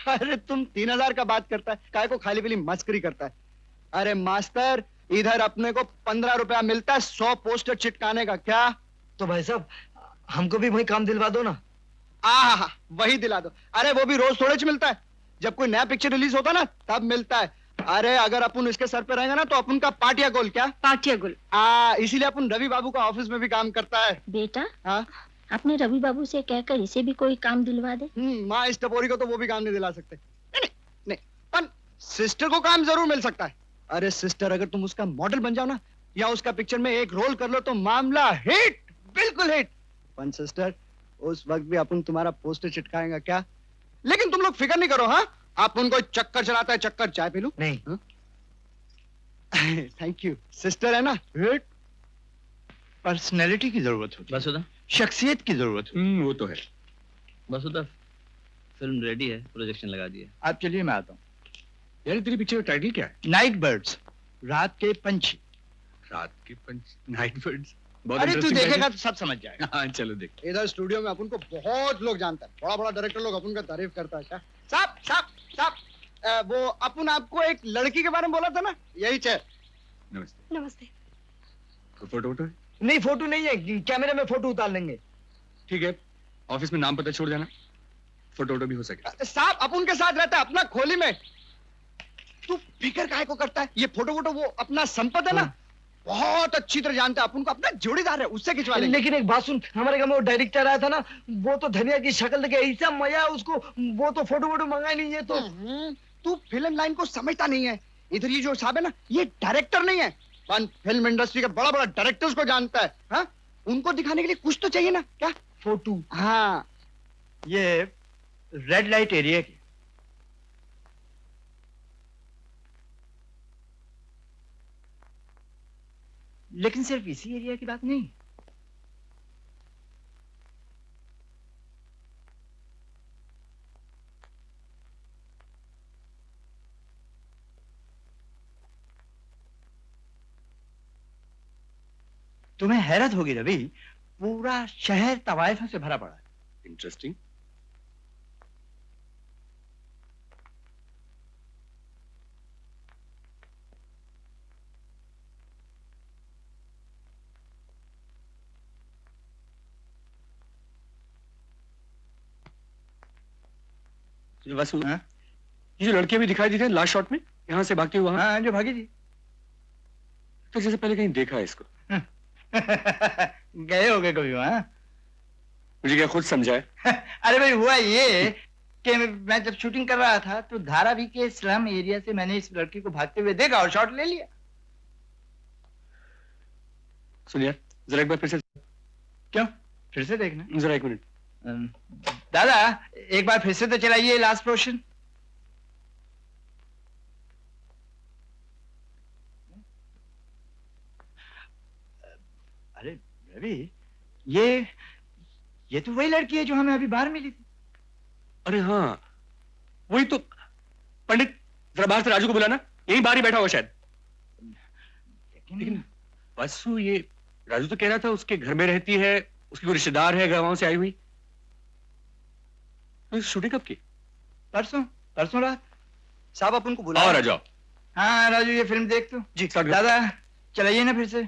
अरे तुम 3000 का बात करता है, काय को खाली पीली मस्करी करता है। अरे मास्टर, इधर अपने को 15 रुपया मिलता है 100 पोस्टर चिटकाने का। क्या? तो भाई साहब हमको भी वही काम दिलवा दो ना। वही दिला दो। अरे वो भी रोज थोड़े मिलता है। जब कोई नया पिक्चर रिलीज होता ना तब मिलता है। अरे अगर अपन इसके सर पे रहेंगे ना तो अपन का पाटिया गोल क्या? पाटिया गुल। इसीलिए अपन रवि बाबू का ऑफिस में भी काम करता है। बेटा हाँ अपने रवि बाबू से कहकर इसे भी कोई काम दिलवा दे। माँ इस टपोरी को तो वो भी काम नहीं दिला सकते। नहीं नहीं पर सिस्टर को काम जरूर मिल सकता है। अरे सिस्टर अगर तुम उसका मॉडल बन जाओ ना या उसका पिक्चर में एक रोल कर लो तो मामला हिट, बिल्कुल हिट। पर सिस्टर उस वक्त भी अपन तुम्हारा पोस्टर चिटकाएंगे क्या? लेकिन तुम लोग फिक्र नहीं करो। हाँ आप उनको चक्कर चलाता है, चक्कर चाय पी लूं? नहीं। Thank you. सिस्टर है ना हिट। पर्सनैलिटी की जरूरत होती है, वसुधा, शख्सियत की जरूरत होती है। वो तो है। वसुधा फिल्म रेडी है, प्रोजेक्शन लगा दिए। आप चलिए मैं आता हूँ। यार तेरी पिक्चर का टाइटल क्या है? नाइट बर्ड्स, रात के पंछी। रात के पंच, नाइट बर्ड्स। बहुत अरे तू interesting देखेगा title। तो सब समझ जाएगा। हाँ चलो देख। इधर स्टूडियो में अपन को बहुत लोग जानता है, बड़ा बड़ा डायरेक्टर लोग अपन का तारीफ करता है। क्या साहब साहब साहब वो अपन आपको एक लड़की के बारे में बोला था ना, यही चेयर। नमस्ते। नमस्ते। कोई फोटो वोटो है? नहीं फोटो नहीं है, कैमरे में फोटो उतार लेंगे। ठीक है, ऑफिस में नाम पता छोड़ देना, फोटो वोटो भी हो सके। साहब अपन के साथ रहता है अपना खोली में। तू फिक्र काहे को करता है? ये फोटो वोटो वो अपना संपत है ना, बहुत अच्छी तरह जानता है अपन को, अपना जोड़ीदार है, उससे खिंचवा लेंगे। लेकिन एक बात सुन, हमारे गांव में वो डायरेक्टर आया था ना, वो तो धनिया की शक्ल देखे ऐसा मजा उसको, वो तो फोटो वोटो मंगाई नहीं है। तो तू फिल्म लाइन को समझता नहीं है। इधर ये जो साहब है ना, ये डायरेक्टर नहीं है, फिल्म इंडस्ट्री के बड़ा बड़ा डायरेक्टर्स को जानता है। हाँ उनको दिखाने के लिए कुछ तो चाहिए ना। क्या फोटो? हाँ ये रेड लाइट एरिया की। लेकिन सिर्फ इसी एरिया की बात नहीं। तुम्हें हैरत होगी रवि, पूरा शहर तवायफों से भरा पड़ा है। इंटरेस्टिंग। वसु, हाँ? ये जो लड़कियां भी दिखाई दी थी लास्ट शॉट में, यहाँ से भागती हुई वहां, हाँ जो भागी थी। तो जैसे पहले कहीं देखा है इसको। गए होगे कभी वहां? मुझे क्या खुद समझा है? अरे भाई हुआ ये कि मैं जब शूटिंग कर रहा था तो धारावी के स्लम एरिया से मैंने इस लड़की को भागते हुए देखा और शॉट ले लिया। सुन यार जरा एक बार फिर से। क्यों? फिर से देखना। जरा एक मिनट। दादा एक बार फिर से तो चलाइए लास्ट पोर्शन। अरे रवि, ये तो वही लड़की है जो हमें अभी बाहर मिली थी। अरे हाँ वही तो। पंडित जरा बाहर से राजू को बुलाना, यहीं बाहर ही बैठा हुआ शायद। लेकिन वसु, ये राजू तो कह रहा था उसके घर में रहती है, उसकी कोई रिश्तेदार है गांव से आई हुई। तो शूटिंग कब की? परसों रात। साहब अपन को बुलाओ। आ जाओ। हाँ राजू ये फिल्म देख तू। जी दादा चलाइए ना फिर से।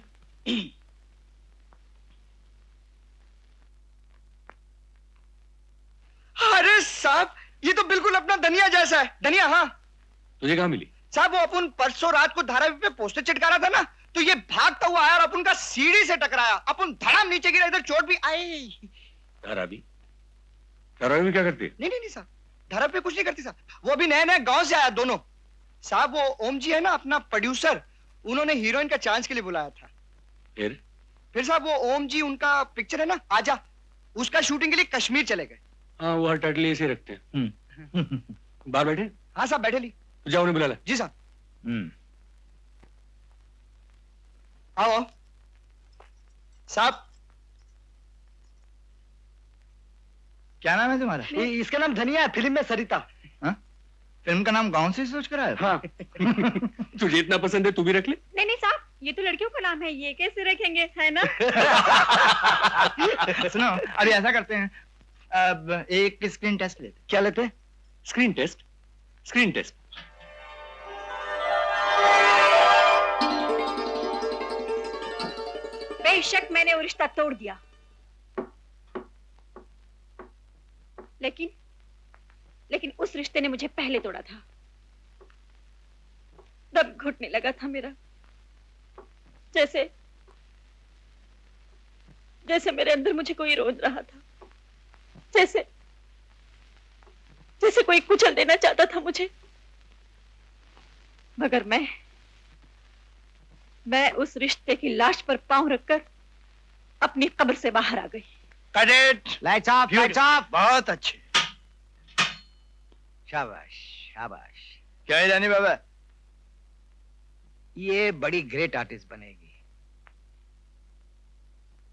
अरे साहब ये तो बिल्कुल अपना धनिया जैसा है। धनिया? हाँ। तुझे कहाँ मिली? साहब वो अपन परसों रात को धारावी पे पोस्टर चिटका रहा था ना, तो ये भागता हुआ आया और अपन का सीढ़ी से टकराया। अपन धड़ाम नीचे गिरा, इधर चोट भी आई। धारावी? धारावी में क्या करती है? नहीं नहीं नहीं साहब, धारावी पे कुछ नहीं करती साहब, वो अभी नए नए गांव से आया दोनों। साहब वो ओम जी है ना अपना प्रोड्यूसर, उन्होंने हीरोइन का चांस के लिए बुलाया था। फिर साहब वो ओम जी, उनका पिक्चर है ना आजा, उसका शूटिंग के लिए कश्मीर चले गए। हाँ वो हर टाइटल ऐसे रखते हैं। बाहर बैठे? हाँ साहब बैठे ली। तो जाओ उन्हें बुला ला। जी साहब। आओ साहब। क्या नाम है तुम्हारा? इसका नाम धनिया है, फिल्म में सरिता। हाँ? फिल्म का नाम गांव से सोच कर आया? हाँ। तुझे इतना पसंद है तू भी रख ले। नहीं नहीं साहब, ये तो लड़कियों का नाम है, ये कैसे रखेंगे, है ना? सुनो अभी ऐसा करते हैं, अब एक स्क्रीन टेस्ट लेते। क्या लेते हैं? Screen test? Screen test? बेशक मैंने वो रिश्ता तोड़ दिया, लेकिन उस रिश्ते ने मुझे पहले तोड़ा था। दम घुटने लगा था मेरा, जैसे जैसे मेरे अंदर मुझे कोई रोज रहा था, जैसे जैसे कोई कुचल देना चाहता था मुझे। मगर मैं उस रिश्ते की लाश पर पांव रखकर अपनी कब्र से बाहर आ गई। Cadet, lights off, lights off. बहुत अच्छे। शाबाश शाबाश। क्या है रानी बाबा? ये बड़ी ग्रेट आर्टिस्ट बनेगी।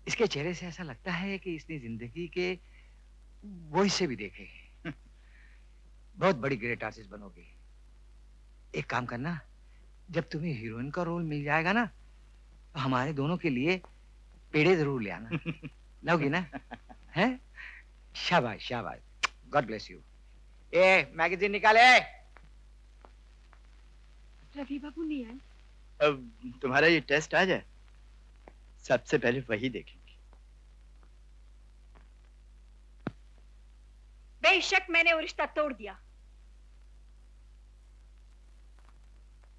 इसके चेहरे से ऐसा लगता है कि इसने जिंदगी के वो हिस्से भी देखे हैं। बहुत बड़ी ग्रेट आर्टिस्ट बनोगी। एक काम करना, जब तुम्हें हीरोइन का रोल मिल जाएगा ना, तो हमारे दोनों के लिए पेड़े जरूर ले आना। लाओगी ना? हैं? शाबाश शाबाश। God bless you. A magazine निकाले। रवि बाबू नहीं आए? अब तुम्हारा ये टेस्ट आ जाए, सबसे पहले वही देखेंगे। बेशक मैंने वो रिश्ता तोड़ दिया,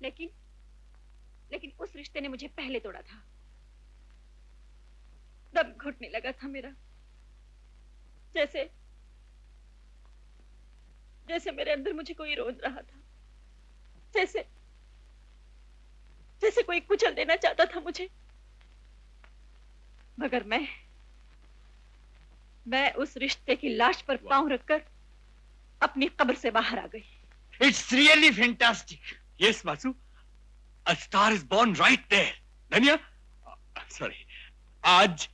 लेकिन उस रिश्ते ने मुझे पहले तोड़ा था। दम घुटने लगा था मेरा, जैसे जैसे मेरे अंदर मुझे कोई रोज रहा था, जैसे जैसे कोई कुचल देना चाहता था मुझे। मगर मैं उस रिश्ते की लाश पर पांव रखकर अपनी कब्र से बाहर आ गई। It's really fantastic. Yes Vasu, a star is born right there. Dhaniya, sorry, आज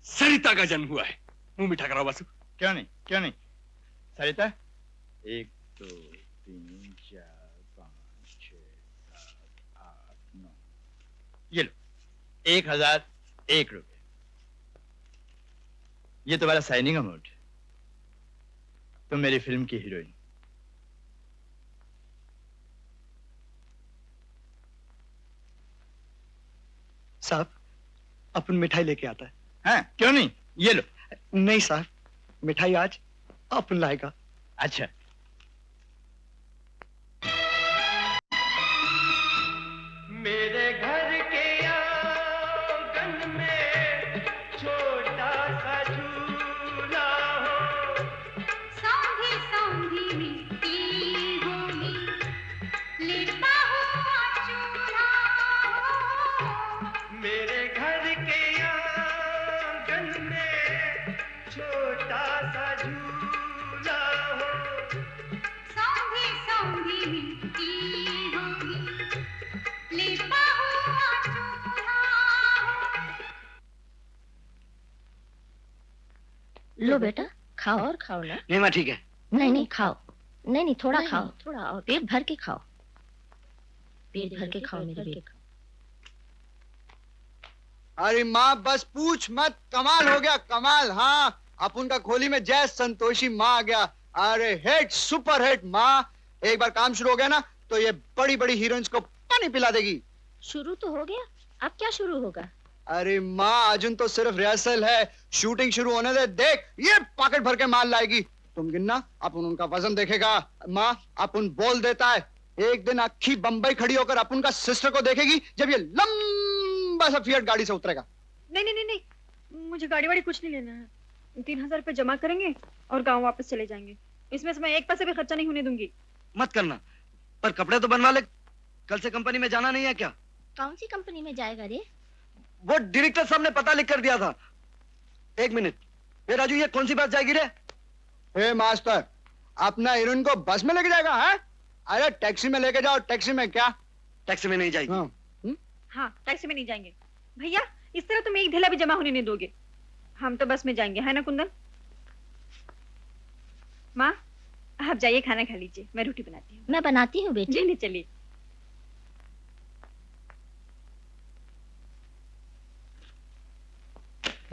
सरिता का जन्म हुआ है। मुंह मीठा कराओ वासु। क्यों नहीं, क्यों नहीं। सरिता, 1 2 3 4 5 6 7 8 9, ये लो 1001 रुपए। ये तुम्हारा साइनिंग अमाउंट। तुम मेरी फिल्म की हीरोइन। साहब, अपन मिठाई लेके आता है। हाँ, क्यों नहीं, ये लो। नहीं साहब, मिठाई आज अपन लाएगा। अच्छा। मेरे घर के आंगन में छोटा सा झूला हो, सौंधी सौंधी मिट्टी होगी, लिपा हुआ चूल्हा हो। मेरे घर के आंगन में छोटा सा झूला हो, सौंधी सौंधी मिट्टी होगी, लिपा हुआ चूल्हा हो। लो बेटा, खाओ और खाओ ना। नहीं माँ, ठीक है। नहीं नहीं खाओ, नहीं थोड़ा खाओ, थोड़ा और पेट भर के खाओ, पेट भर के खाओ मेरी बेटी। अरे माँ बस पूछ मत, कमाल हो गया कमाल। हाँ, अपन का खोली में जय संतोषी माँ आ गया। अरे हिट, सुपर हिट माँ। एक बार काम शुरू हो गया ना, तो ये बड़ी बड़ी हीरोइंस को पानी पिला देगी। शुरू तो हो गया, अब क्या शुरू होगा? अरे माँ, अर्जुन तो सिर्फ रिहर्सल है, शूटिंग शुरू होने दे। देख, ये पॉकेट भर के माल लाएगी। तुम गिनना, अपन उनका वजन देखेगा। माँ, अपन बोल देता है, एक दिन अक्खी बंबई खड़ी होकर अपन का सिस्टर को देखेगी, जब ये लंबा सा फिएट गाड़ी से उतरेगा। नहीं नहीं नहीं नहीं, मुझे गाड़ी वाड़ी कुछ नहीं लेना है। 3000 रुपए जमा करेंगे और गांव वापस चले जाएंगे। इसमें से मैं एक पैसे भी खर्चा नहीं होने दूंगी। मत करना, पर कपड़े तो बनवा ले। कल से कंपनी में जाना नहीं है क्या? कौन सी कंपनी में जाएगा रे? वो डायरेक्टर साहब ने पता लिख कर दिया था। एक मिनट, ये राजू, ये कौन सी बात जाएगी रे? हे मास्टर, अपना हीरोइन को बस में लेके जाएगा? है? अरे टैक्सी में लेके जाओ। टैक्सी में क्या? टैक्सी में नहीं जाएगी। हाँ, टैक्सी में नहीं जाएंगे भैया। इस तरह तुम एक ढेला भी जमा होने नहीं दोगे। हम तो बस में जाएंगे, है ना कुंदन? माँ, आप जाइए खाना खा लीजिए, मैं रोटी बनाती हूँ। मैं बनाती हूँ बेटी। जी चलिए।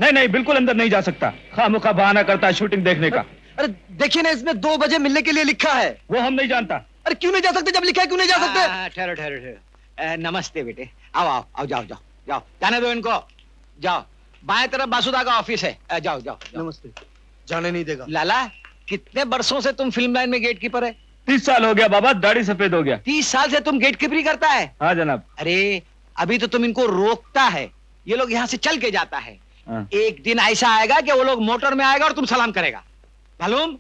नहीं नहीं, बिल्कुल अंदर नहीं जा सकता। खामोखा बहाना करता है शूटिंग देखने का। अरे देखिए ना, इसमें 2 बजे मिलने के लिए लिखा है। वो हम नहीं जानता। अरे क्यों नहीं जा सकते? जब लिखा है क्यों नहीं जा सकते? ठहरो ठहरो ठहरो। नमस्ते बेटे, आओ आओ आओ, जाओ जाओ जाओ, जाने दो इनको। जाओ, बाएं तरफ बासुदा का ऑफिस है। जाओ जाओ, जाओ। नमस्ते। जाने नहीं देगा। लाला, कितने बरसों से तुम फिल्म लाइन में गेट कीपर है? 30 साल हो गया बाबा, दाढ़ी सफेद हो गया। 30 साल से तुम गेट कीपरी करता है? हाँ जनाब। अरे अभी तो तुम इनको रोकता है, ये लोग यहाँ से चल के जाता है। हाँ। एक दिन ऐसा आएगा कि वो लोग मोटर में आएगा और तुम सलाम करेगा, मालूम?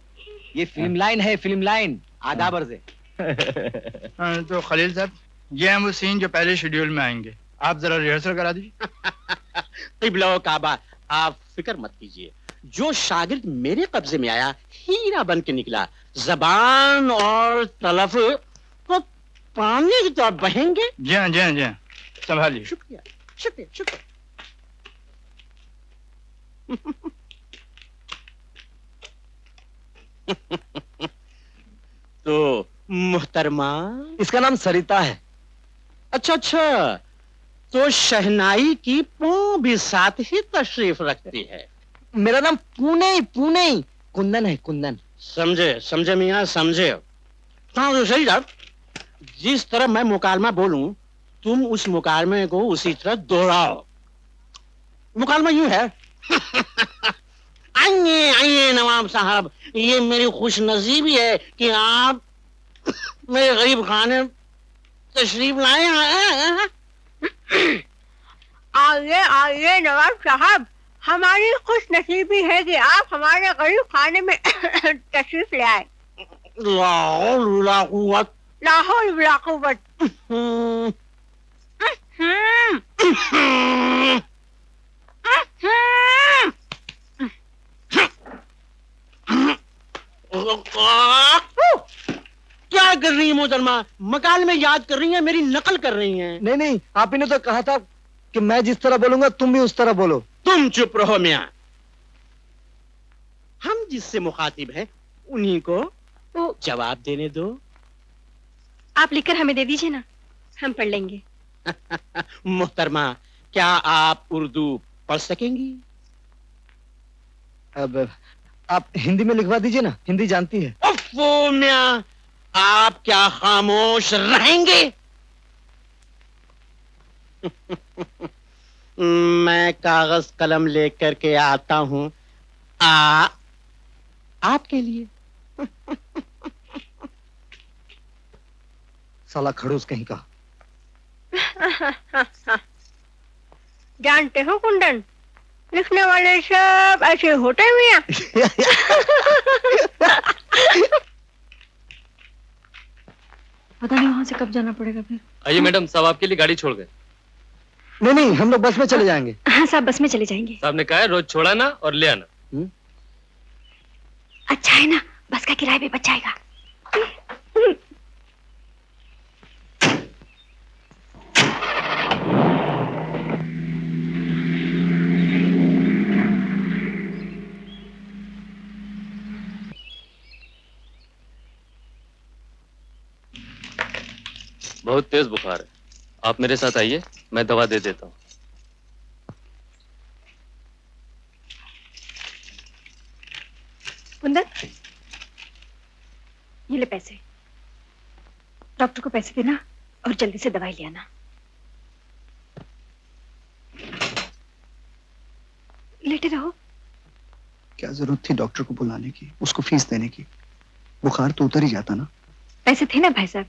ये फिल्म लाइन है, फिल्म लाइन। आधा बरसे। तो खलील साहब, ये हैं वो सीन जो पहले शेड्यूल में आएंगे, आप जरा रिहर्सल करा दीजिए। क़िबला काबा, आप फिक्र मत कीजिए, जो शागिर्द मेरे कब्जे में आया हीरा बन के निकला। जबान और तलफ तो पानी की तरह बहेंगे। जी हाँ, जी हाँ, जी हाँ, संभालिए। शुक्रिया, शुक्रिया, शुक्रिया। तो मुहतरमा, इसका नाम सरिता है। अच्छा अच्छा, तो शहनाई की पौ भी साथ ही तशरीफ रखती है। मेरा नाम पुणे कुंदन है, कुंदन। समझे समझे मियाँ, समझे। हाँ तो सही साहब, जिस तरह मैं मुकालमा बोलूं तुम उस मुकालमे को उसी तरह दोहराओ। मुकालमा यूं है। आइए आइए नवाब साहब, ये मेरी खुश नसीबी है कि आप मेरे गरीब खाने तशरीफ लाए हैं। आइए आइए नवाब साहब, हमारी खुश नसीबी है कि आप हमारे गरीब खाने में तशरीफ ले आए। लाहौल ला कुव्वत लाहौल बिला कुव्वत। क्या कर रही है मोहतरमा? मकाल में याद कर रही है, मेरी नकल कर रही हैं। नहीं नहीं, आप ही ने तो कहा था कि मैं जिस तरह बोलूंगा तुम भी उस तरह बोलो। तुम चुप रहो मियां, हम जिससे मुखातिब हैं उन्हीं को तो जवाब देने दो। आप लिखकर हमें दे दीजिए ना, हम पढ़ लेंगे। मोहतरमा, क्या आप उर्दू पढ़ सकेंगी? अब आप हिंदी में लिखवा दीजिए ना, हिंदी जानती है। वो मियां, आप क्या खामोश रहेंगे? मैं कागज कलम लेकर के आता हूं आपके लिए। साला खड़ूस कहीं का। जानते हो कुंदन, लिखने वाले सब ऐसे होते हैं मियां। पता नहीं वहां से कब जाना पड़ेगा फिर। आइए मैडम, साहब आपके लिए गाड़ी छोड़ गए। नहीं नहीं, हम लोग बस में चले जाएंगे। हाँ साहब, बस में चले जाएंगे। साहब ने कहा है रोज छोड़ाना और ले आना। अच्छा है ना, बस का किराया भी बच जाएगा। बहुत तेज बुखार है, आप मेरे साथ आइए, मैं दवा दे देता हूँ। कुंदन, ये ले पैसे, डॉक्टर को पैसे देना और जल्दी से दवाई ले आना। लेटे रहो। क्या जरूरत थी डॉक्टर को बुलाने की, उसको फीस देने की? बुखार तो उतर ही जाता ना। पैसे थे ना भाई साहब।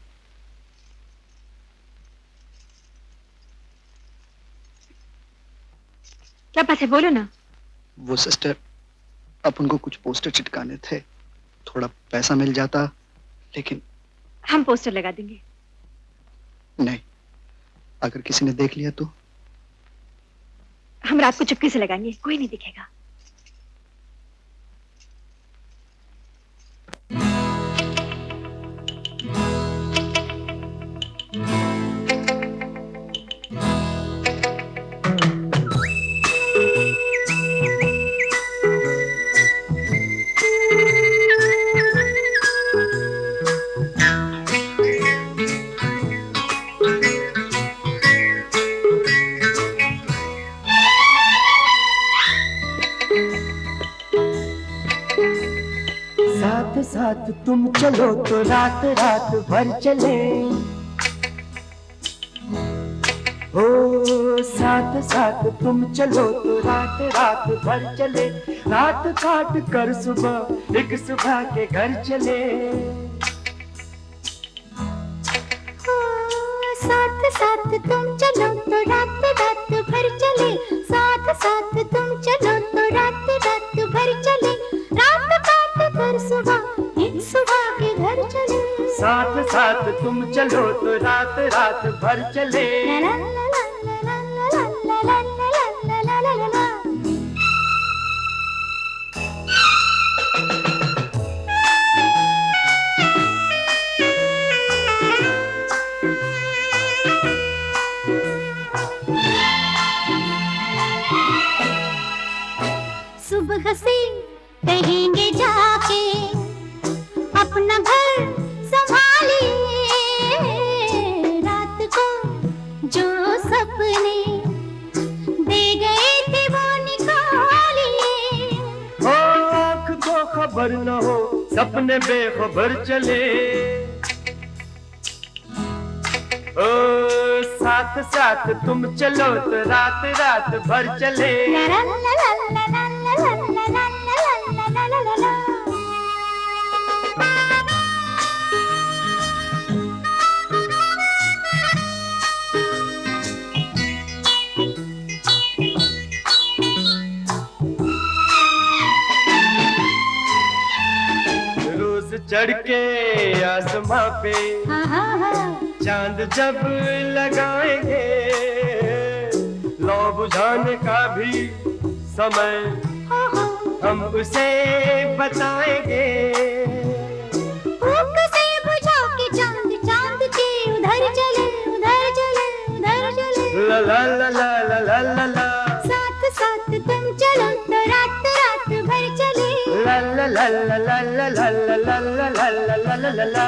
क्या बात है, बोलो ना। वो सिस्टर, अपन को कुछ पोस्टर चिटकाने थे, थोड़ा पैसा मिल जाता, लेकिन हम पोस्टर लगा देंगे। नहीं, अगर किसी ने देख लिया तो? हम रात को चुपके से लगाएंगे, कोई नहीं दिखेगा। साथ तुम चलो तो रात रात भर चले, ओ साथ साथ तुम चलो तो रात रात भर चले, रात काट कर सुबह एक सुबह के घर चले। साथ साथ तुम चलो तो रात रात भर चले, साथ साथ तुम चलो तो रात रात भर चले, रात काट कर सुबह एक सुबह के घर चले। साथ साथ तुम चलो तो रात रात भर चले। ला ला ला ला ला ला ला ला ला ला ला ला ला। सुबह से कहेंगे जाके अपना घर संभालिए, रात को जो सपने दे गए थे वो निकालिए। हो आँख को खबर न हो सपने बेखबर चले। ओ साथ साथ तुम चलो तो रात रात भर चले। ला ला ला ला ला ला ला ला ला ला ला ला ला ला। रोज चढ़ के आसमां पे चांद जब लगाएंगे, लौ बुझाने का भी समय हम उसे बताएंगे। भूख से बुझा के चांद चांद के उधर चले उधर चले उधर चले। ला ला ला ला ला ला ला ला। साथ साथ तुम चलो तो रात रात भर चले। ला ला ला ला ला ला ला ला ला ला ला ला ला ला ला।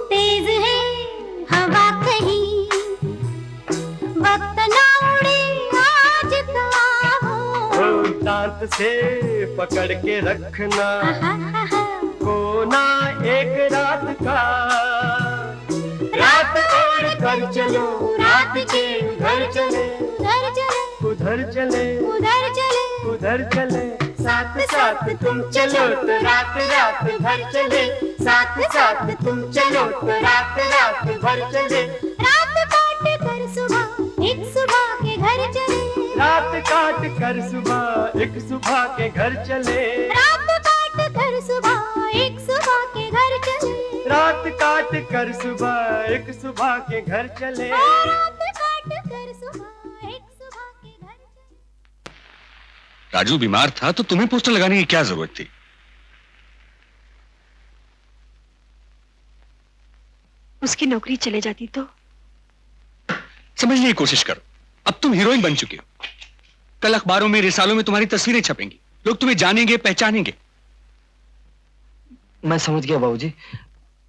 तेज है हवा कहीं वक्त ना उड़े आज का हो। दांत से पकड़ के रखना कोना एक रात का। रात और कर चलो रात के उधर चले उधर चले उधर चले उधर चले उधर चले। साथ साथ तुम चलो तो रात रात भर चले। साथ साथ तुम चलो तो रात रात भर चले। रात काट कर सुबह एक सुबह के घर चले। रात काट कर सुबह एक सुबह के घर चले। रात काट कर सुबह एक सुबह के घर चले। रात काट कर सुबह एक सुबह के घर चले। रात काट कर सुबह एक सुबह के घर चले। राजू बीमार था तो तुम्हें पोस्टर लगाने की क्या जरूरत थी? उसकी नौकरी चले जाती तो? समझने की कोशिश करो, अब तुम हीरोइन बन चुकी हो। कल अखबारों में रिसालों में तुम्हारी तस्वीरें छपेंगी, लोग तुम्हें जानेंगे पहचानेंगे। मैं समझ गया बाबूजी।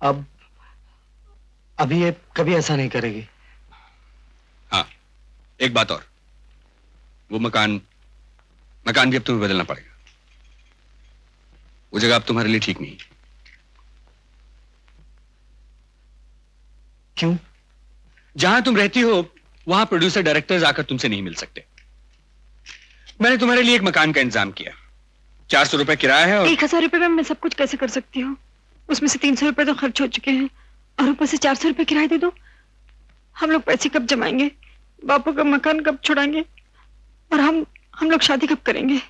अब अभी ये कभी ऐसा नहीं करेगी। हाँ, एक बात और, वो मकान भी अब तुम्हें बदलना पड़ेगा। वो जगह अब तुम्हारे लिए ठीक नहीं। क्यों? जहां तुम रहती हो वहां प्रोड्यूसर डायरेक्टर्स आकर तुमसे नहीं मिल सकते। मैंने तुम्हारे लिए एक मकान का इंतजाम किया। 400 रुपए किराया है और 1000 रुपए में मैं सब कुछ कैसे कर सकती हूँ? उसमें से 300 रुपए तो खर्च हो चुके हैं और ऊपर से 400 रुपए किराया दे दो। हम लोग पैसे कब जमाएंगे? बापू का मकान कब छुड़ाएंगे? और हम लोग शादी कब करेंगे?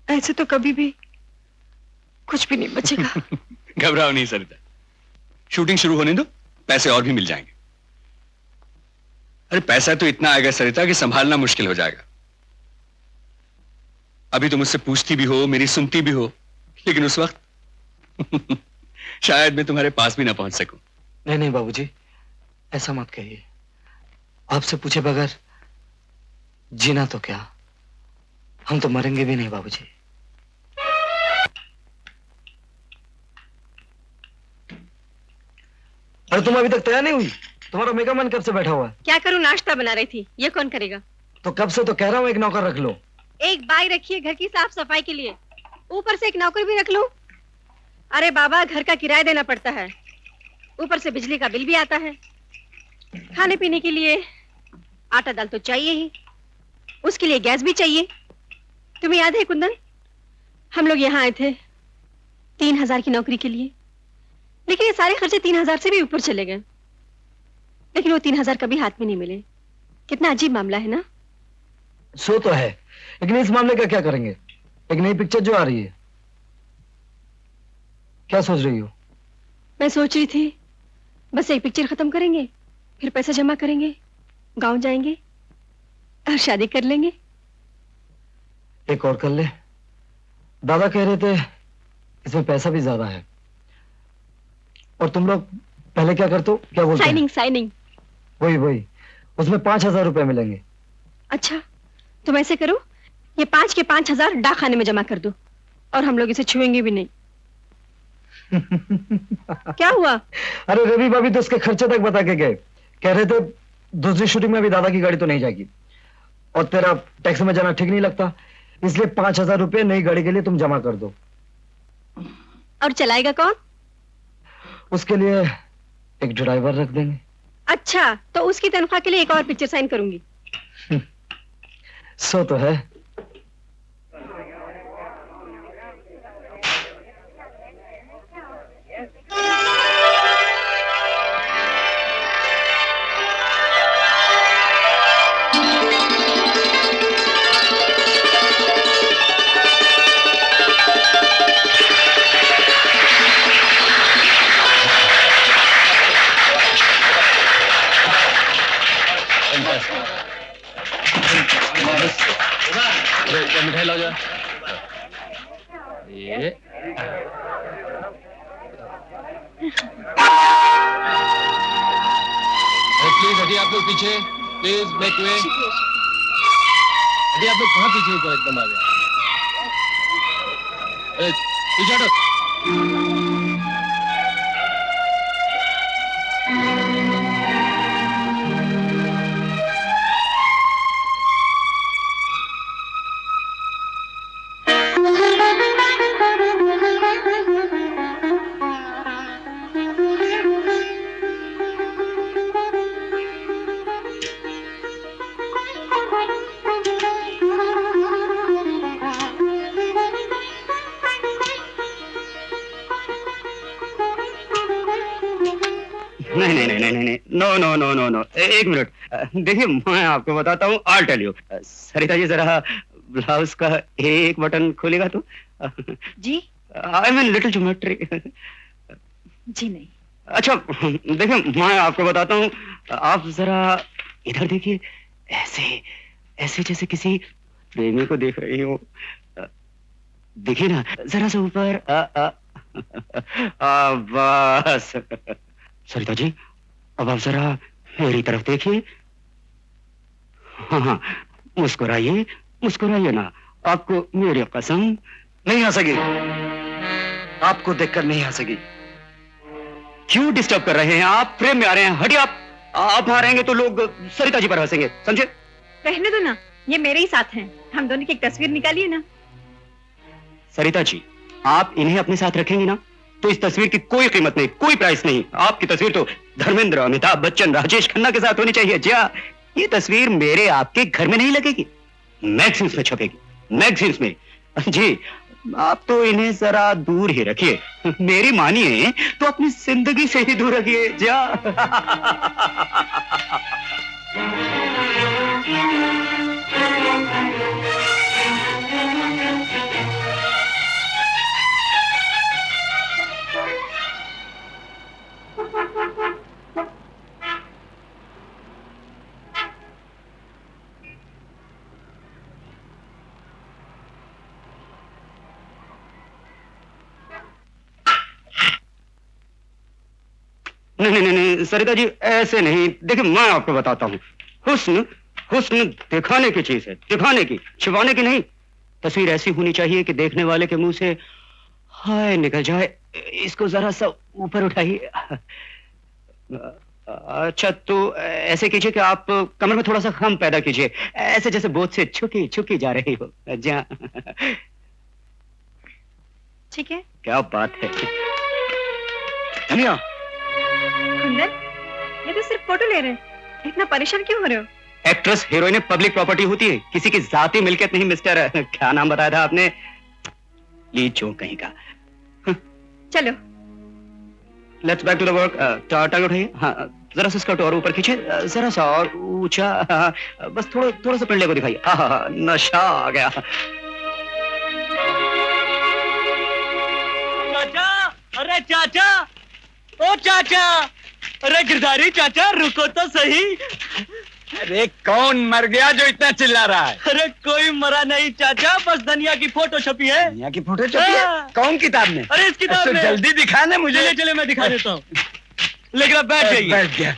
ऐसे तो कभी भी कुछ भी नहीं बचेगा। घबराओ नहीं सरिता, शूटिंग शुरू होने दो, पैसे और भी मिल जाएंगे। अरे पैसा तो इतना आएगा सरिता कि संभालना मुश्किल हो जाएगा। अभी तो मुझसे पूछती भी हो, मेरी सुनती भी हो, लेकिन उस वक्त शायद मैं तुम्हारे पास भी ना पहुंच सकूं। नहीं नहीं बाबूजी, ऐसा मत कहिए। आपसे पूछे बगैर जीना तो क्या, हम तो मरेंगे भी नहीं बाबूजी। अरे तुम अभी तक तैयार नहीं हुई? तुम्हारा मेकअप मैन कब से बैठा हुआ है? क्या करूं, नाश्ता बना रही थी। ये कौन करेगा? तो कब से तो कह रहा हूं एक नौकर रख लो। एक बाई रखिए घर की साफ सफाई के लिए। ऊपर से एक नौकर भी रख लूं? अरे बाबा, घर का किराया देना पड़ता है, ऊपर से बिजली का बिल भी आता है, खाने पीने के लिए आटा दाल तो चाहिए ही, उसके लिए गैस भी चाहिए। तुम्हें याद है कुंदन, हम लोग यहाँ आए थे 3000 की नौकरी के लिए, लेकिन ये सारे खर्चे 3000 से भी ऊपर चले गए, लेकिन वो 3000 कभी हाथ में नहीं मिले। कितना अजीब मामला है ना? सो तो है, लेकिन इस मामले का क्या करेंगे? एक नई पिक्चर जो आ रही है, क्या सोच रही हो? मैं सोच रही थी बस एक पिक्चर खत्म करेंगे, फिर पैसा जमा करेंगे, गांव जाएंगे और शादी कर लेंगे। एक और कर ले। दादा कह रहे थे इसमें पैसा भी ज्यादा है। और तुम लोग पहले क्या करते हो, क्या बोलते हैं? साइनिंग। वही उसमें 5000 रुपए मिलेंगे। अच्छा, तुम ऐसे करो, ये 5 के 5000 डाक खाने में जमा कर दो और हम लोग इसे छुएंगे भी नहीं। क्या हुआ? अरे रवि भाभी तो उसके खर्चे तक बता के गए, कह रहे थे दूसरी शूटिंग में भी दादा की गाड़ी तो नहीं जाएगी, और तेरा टैक्स में जाना ठीक नहीं लगता, इसलिए 5000 रुपए नई गाड़ी के लिए तुम जमा कर दो। और चलाएगा कौन? उसके लिए एक ड्राइवर रख देंगे। अच्छा, तो उसकी तनख्वाह के लिए एक और पिक्चर साइन करूंगी। सो तो है। मिठाई लो जा। ये प्लीज हटिए आप लोग पीछे, प्लीज बैक वे। हटिए आप लोग, कहाँ पीछे ऊपर एकदम आ गए? अरे पीछे हटो। नहीं, नो, एक मिनट। देखिए मैं आपको बताता हूँ, I'll tell you। Sarita ji जरा ब्लाउज का एक बटन खोलेगा तो? जी? I mean little geometry। जी नहीं। अच्छा देखिए मैं आपको बताता हूँ, आप जरा इधर देखिए, ऐसे जैसे किसी प्रेमी को देख रही हो। देखिए ना जरा सा ऊपर। बस। सरिता जी अब आप जरा मेरी तरफ देखिए। हाँ, मुस्कुराइए ना, आपको मेरी कसम। नहीं हंसेगी, आपको देखकर नहीं हंसेगी। क्यों डिस्टर्ब कर रहे हैं आप? फ्रेम में आ रहे हैं, हटिए आप वहां रहेंगे तो लोग सरिता जी पर हंसेंगे, समझे? रहने दो ना, ये मेरे ही साथ हैं, हम दोनों की एक तस्वीर निकालिए ना। सरिता जी आप इन्हें अपने साथ रखेंगी ना तो इस तस्वीर की कोई कीमत नहीं, कोई प्राइस नहीं। आपकी तस्वीर तो धर्मेंद्र, अमिताभ बच्चन, राजेश खन्ना के साथ होनी चाहिए। जी हाँ, ये तस्वीर मेरे आपके घर में नहीं लगेगी, मैगजीन्स में छपेगी, मैगजीन्स में। जी आप तो इन्हें जरा दूर ही रखिए, मेरी मानिए तो अपनी जिंदगी से ही दूर रखिए। जी नहीं, सरिता जी ऐसे नहीं। देखिए मैं आपको बताता हूँ, हुस्न दिखाने की चीज है, दिखाने की, छिपाने की नहीं। तस्वीर ऐसी होनी चाहिए कि देखने वाले के मुंह से हाय निकल जाए। इसको जरा सा ऊपर उठाइए। अच्छा तो ऐसे कीजिए कि आप कमर में थोड़ा सा खम पैदा कीजिए, ऐसे जैसे बोझ से छुकी जा रही हो। ठीक है? क्या बात है धनिया। कुंदन, ये तो सिर्फ फोटो ले रहे हैं, इतना परेशान क्यों हो रहे हो? एक्ट्रेस हीरोइन पब्लिक प्रॉपर्टी होती है, किसी की जाती मिल्कियत नहीं मिस्टर। क्या नाम बताया था आपने? ली चो कहीं का। चलो let's back to the work. Target उठाइए। हाँ, जरा सा स्कर्ट और ऊपर खींचे, जरा सा और ऊंचा। हाँ, बस थोड़ा थोड़ा सा पिंडे को दिखाइए। हाँ, नशा आ गया। चाचा, अरे चाचा, ओ चाचा, अरे गिरधारी चाचा रुको तो सही। अरे कौन मर गया जो इतना चिल्ला रहा है? अरे कोई मरा नहीं चाचा, बस धनिया की फोटो छपी है। धनिया की फोटो छपी है? कौन किताब में? अरे इस किताब तो में। जल्दी दिखा ना मुझे। चले चले मैं दिखा देता हूँ, लेकिन अब बैठ जाइए। बैठ गया,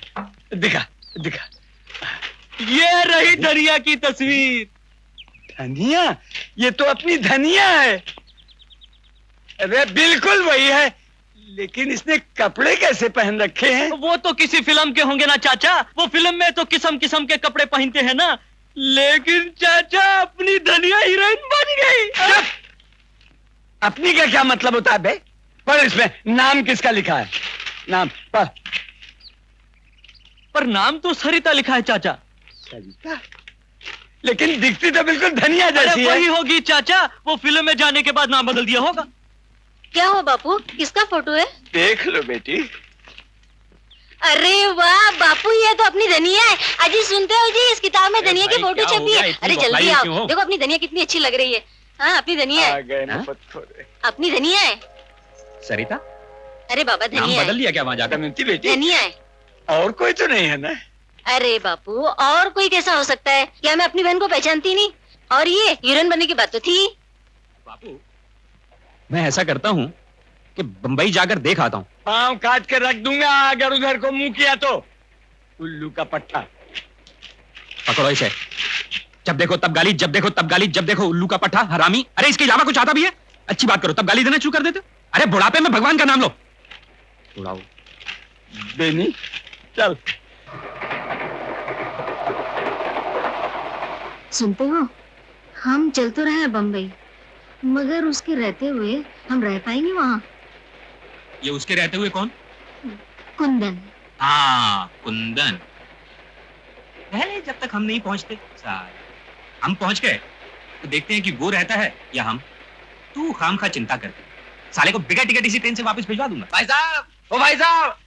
दिखा दिखा। ये रही धनिया की तस्वीर। धनिया? ये तो अपनी धनिया है। अरे बिल्कुल वही है, लेकिन इसने कपड़े कैसे पहन रखे हैं? वो तो किसी फिल्म के होंगे ना चाचा, वो फिल्म में तो किस्म किस्म के कपड़े पहनते हैं ना। लेकिन चाचा अपनी धनिया हीरोइन बन गई। अपनी का क्या मतलब होता है बे? पढ़ इसमें नाम किसका लिखा है, नाम पढ़। पर नाम तो सरिता लिखा है चाचा। सरिता? लेकिन दिखती तो बिल्कुल धनिया जैसी है। वही होगी चाचा, वो फिल्म में जाने के बाद नाम बदल दिया होगा। क्या हुआ बापू, किसका फोटो है? देख लो बेटी। अरे वाह बापू, ये तो अपनी धनिया है। अजी सुनते हो जी, इस किताब में धनिया की फोटो छपी है। अरे जल्दी आओ, देखो अपनी धनिया कितनी अच्छी लग रही है। हाँ अपनी धनिया है। अपनी धनिया है। सरिता? अरे बाबा नाम धनिया बदल है। लिया क्या वहाँ जाकर? बेटी धनिया है। और कोई तो नहीं है ना? अरे बापू, और कोई कैसा हो सकता है? क्या मैं अपनी बहन को पहचानती नहीं? और ये हीरोइन बनने की बात तो थी। बापू, मैं ऐसा करता हूँ कि बंबई जाकर देख आता हूँ। पाँव काट के रख दूंगा अगर उधर को मुंह किया तो। उल्लू का पट्टा। पकड़ो इसे। जब देखो तब गाली, जब देखो तब गाली, जब देखो उल्लू का पट्टा, हरामी। अरे इसके अलावा कुछ आता भी है? अच्छी बात करो तब गाली देना शुरू कर देते। अरे बुढ़ापे में भगवान का नाम लो। बुढ़ाओ बेनी, चल। सुनते हो, हम चल तो रहे हैं बम्बई, मगर उसके रहते हुए हम रह पाएंगे वहाँ? ये उसके रहते हुए कौन? कुंदन। हाँ कुंदन। पहले जब तक हम नहीं पहुंचते, हम पहुंच गए तो देखते हैं कि वो रहता है या हम। तू खामखा चिंता करते, साले को बिगड़ टिकट इसी ट्रेन से वापस भिजवा दूंगा। भाई साहब, ओ भाई साहब।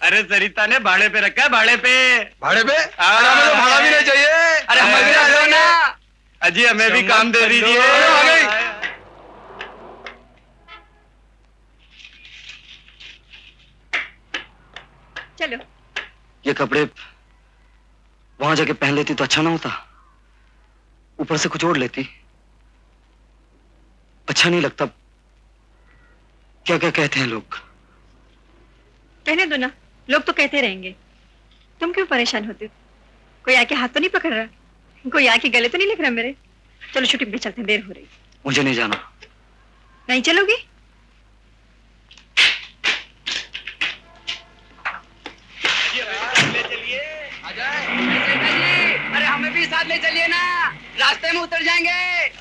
अरे सरिता ने भाड़े पे रखा है, भाड़े पे। भाड़े पे? हमें तो भाड़ा भी नहीं चाहिए। अरे हमें भी आ जाओ ना। अजी हमें भी काम दे दीजिए। आ गई। चलो। ये कपड़े वहां जाके पहन लेती तो अच्छा ना होता? ऊपर से कुछ ओढ़ लेती। अच्छा नहीं लगता। क्या क्या कहते हैं लोग? कहने दो ना, लोग तो कहते रहेंगे। तुम क्यों परेशान होते हो? कोई आके हाथ तो नहीं पकड़ रहा, कोई आके गले तो नहीं लग रहा मेरे। चलो छुट्टी पे चलते हैं, देर हो रही। मुझे नहीं जाना। नहीं चलोगी? अरे हमें भी साथ ले चलिए ना, रास्ते में उतर जाएंगे।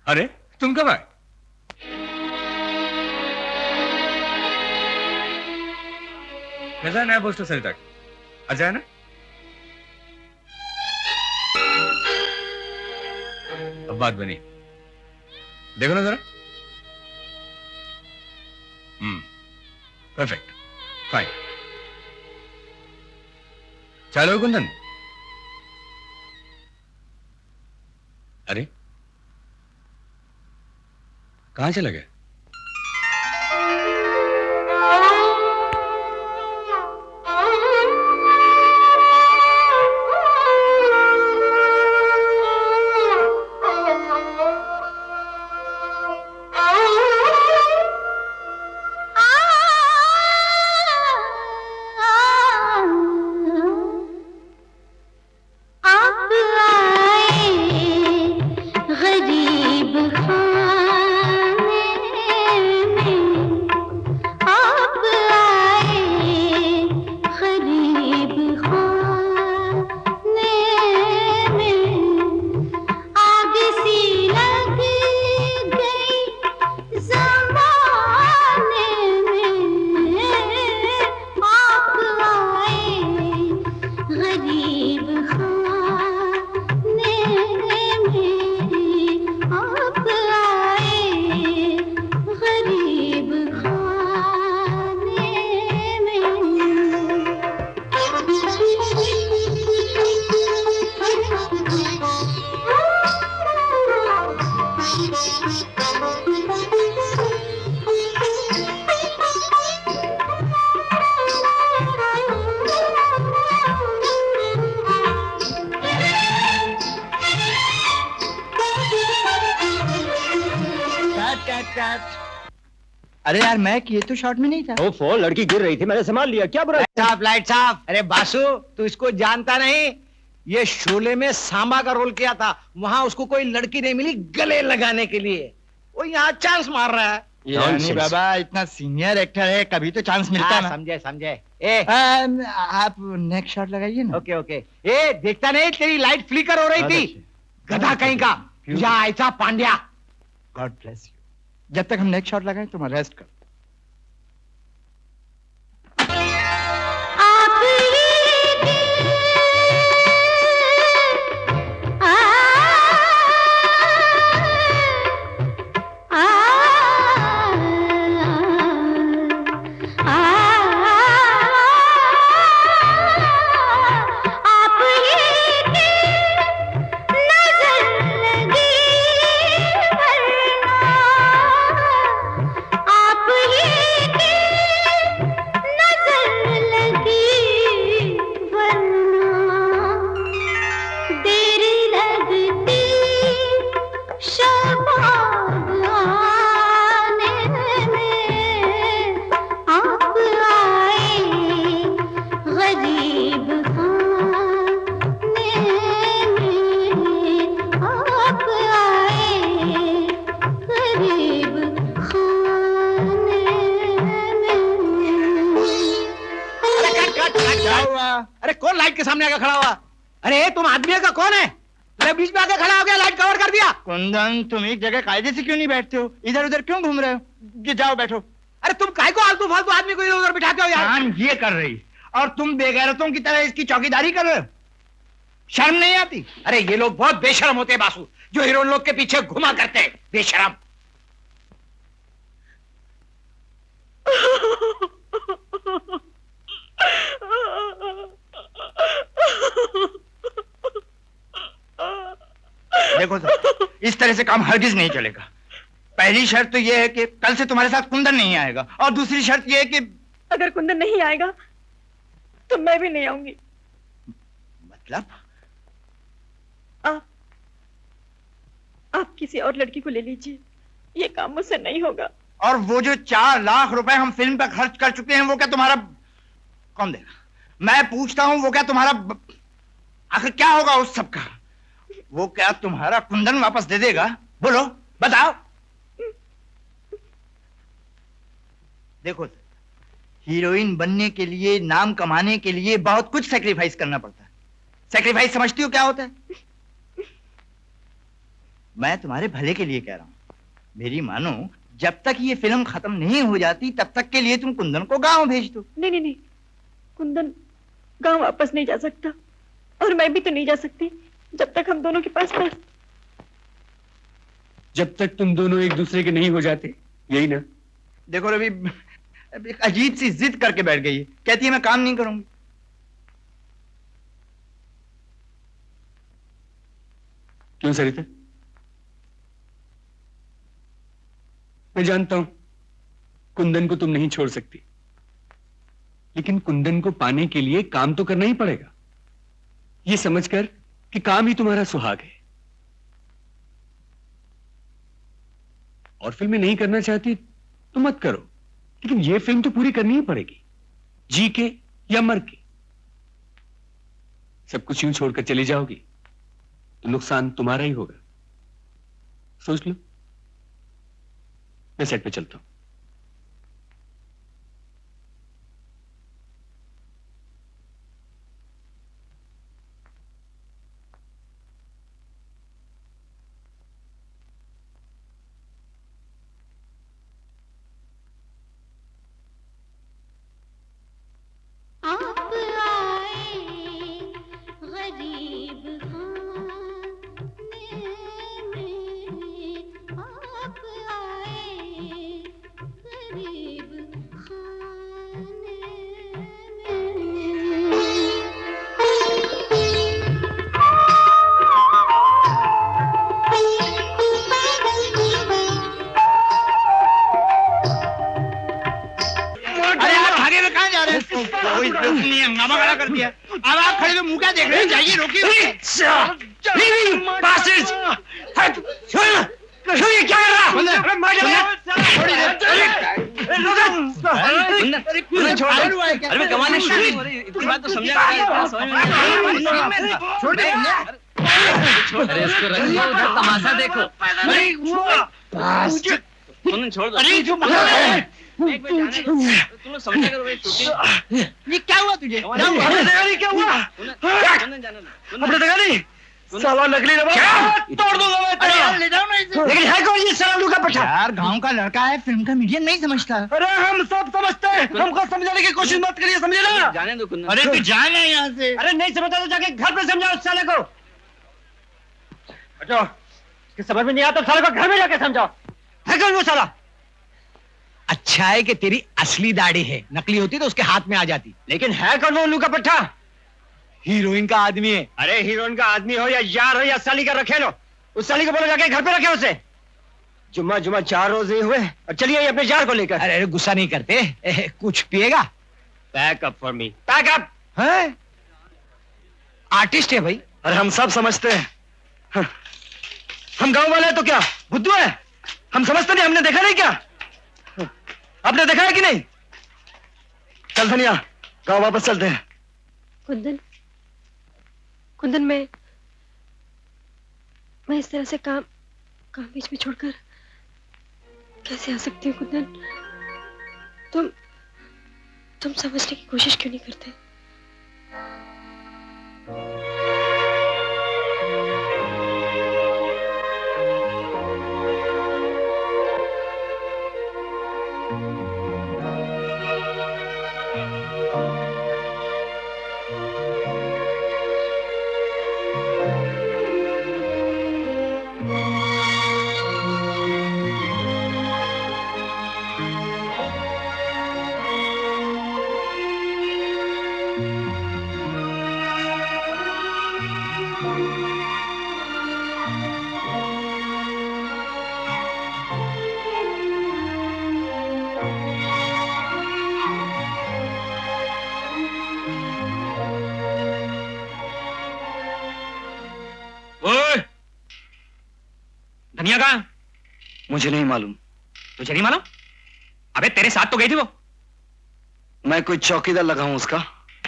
अरे तुम कब आए? कैसा है नया पोस्टर सरिता? अच्छा है ना? अब बात बनी, देखो ना जरा। Perfect, fine. चलो कुंदन। अरे कहां चला गया? अरे यार मैं ये तो शॉट में नहीं था। ओ फो, लड़की गिर रही थी, मैंने संभाल लिया। क्या बुरा? लाइट साहब। अरे बासु, तू इसको जानता नहीं? ये शोले में सांबा का रोल किया था। वहां उसको कोई लड़की नहीं मिली गले लगाने के लिए, वो यहाँ चांस मार रहा है। यानी बाबा इतना सीनियर एक्टर है, कभी तो चांस मिलता है ना। समझे समझे। आप नेक्स्ट शॉट लगाइए ना। Okay okay. ए देखता नहीं तेरी लाइट फ्लिकर हो रही थी, गधा कहीं का। या ऐसा पांड्या। God bless you. जब तक हम नेक्स्ट शॉट लगाएं तुम रेस्ट कर। अरे कौन लाइट के सामने आके खड़ा हुआ? अरे तुम आदमी का कौन है? बीच में आके खड़ा हो गया, लाइट कवर कर दिया। कुंदन तुम एक जगह कायदे से क्यों नहीं बैठते हो? इधर उधर क्यों घूम रहे हो? जाओ बैठो। अरे तुम काय को आलतू फालतू आदमी को इधर उधर बिठाते हो यार? काम ये कर रही और तुम बेगैरतों की तरह इसकी चौकीदारी कर रहे हो। शर्म नहीं आती? अरे ये लोग बहुत बेशर्म होते हैं बासु, जो हीरोइन लोग के पीछे घुमा करते हैं, बेशर्म। देखो सर, इस तरह से काम हरगिज नहीं चलेगा। पहली शर्त तो यह है कि कल से तुम्हारे साथ कुंदन नहीं आएगा, और दूसरी शर्त यह है कि अगर कुंदन नहीं आएगा तो मैं भी नहीं आऊंगी। मतलब? आप किसी और लड़की को ले लीजिए, ये काम मुझसे नहीं होगा। और वो जो 4 लाख रुपए हम फिल्म पर खर्च कर चुके हैं, वो क्या तुम्हारा कौन देगा? मैं पूछता हूं, वो क्या तुम्हारा आखिर क्या होगा उस सब का? वो क्या तुम्हारा कुंदन वापस दे देगा? बोलो, बताओ। देखो, हीरोइन बनने के लिए, नाम कमाने के लिए बहुत कुछ सैक्रिफाइस करना पड़ता है। सैक्रिफाइस समझती हो क्या होता है? मैं तुम्हारे भले के लिए कह रहा हूं। मेरी मानो, जब तक ये फिल्म खत्म नहीं हो जाती तब तक के लिए तुम कुंदन को गांव भेज दो। नहीं नहीं नहीं, कुंदन गांव वापस नहीं जा सकता, और मैं भी तो नहीं जा सकती जब तक हम दोनों के पास जब तक तुम दोनों एक दूसरे के नहीं हो जाते, यही ना? देखो रवि, एक अजीब सी जिद करके बैठ गई है, कहती है मैं काम नहीं करूंगी। क्यों सरिता? मैं जानता हूं कुंदन को तुम नहीं छोड़ सकती, लेकिन कुंदन को पाने के लिए काम तो करना ही पड़ेगा, ये समझकर कि काम ही तुम्हारा सुहाग है। और फिल्में नहीं करना चाहती तो मत करो, लेकिन ये फिल्म तो पूरी करनी ही पड़ेगी, जी के या मर के। सब कुछ यूं छोड़कर चली जाओगी तो नुकसान तुम्हारा ही होगा। सोच लो। मैं सेट पे चलता हूं। हंगामा खड़ा कर दिया। अब आप खड़े मुंह क्या देख रहे हैं? जाइए, रोकिए। ये क्या कर रहा? अरे मार डाला। अरे कमाल है इतनी बात तो समझा अरे इसको रख लो उधर तमाशा देखो छोड़ दो तुम लोग समझा करो ये क्या हुआ तुझे? क्या हुआ? अपने देखा नहीं? साला नकली रबर तोड़ दूंगा मैं तेरा। ले जाओ ना इसे। लेकिन है कौन ये साला का पट्टा? यार गांव का लड़का है, फिल्म का मीडियम नहीं समझता। अरे हम सब समझते हैं, हमको समझाने की कोशिश मत करिए, समझे ना? जाने दो कुंदन। अरे तू जाना यहाँ से। अरे नहीं समझता तो जाके घर पे समझाओ उस साले को। अच्छा इसके समझ में नहीं आता साले को घर में जाके समझाओ। है कौन वो साला? अच्छा है कि तेरी असली दाढ़ी है, नकली होती तो उसके हाथ में आ जाती। लेकिन है कौन वो उल्लू का पट्टा? हीरोइन का आदमी है। अरे हीरोइन का आदमी हो या यार हो या साली का रखे लो, उस साली को बोलो जाके घर पे रखे उसे। जुम्मा 4 रोज ही हुए और चलिए अपने यार को लेकर। अरे गुस्सा नहीं करते, कुछ पिएगा? Pack up for me. Pack up है? आर्टिस्ट है भाई। अरे हम सब समझते हैं, हम गांव वाले हैं तो क्या बुद्धू है? हम समझते नहीं, हमने देखा नहीं क्या? आपने देखा है कि नहीं? चल धनिया गांव वापस चलते हैं। कुंदन मैं इस तरह से काम बीच में छोड़कर कैसे आ सकती हूँ कुंदन? तुम समझने की कोशिश क्यों नहीं करते? धनिया कहाँ? मुझे नहीं मालूम। तुझे नहीं मालूम? अबे तेरे साथ तो गई थी वो। मैं कोई चौकीदार लगा हूं उसका।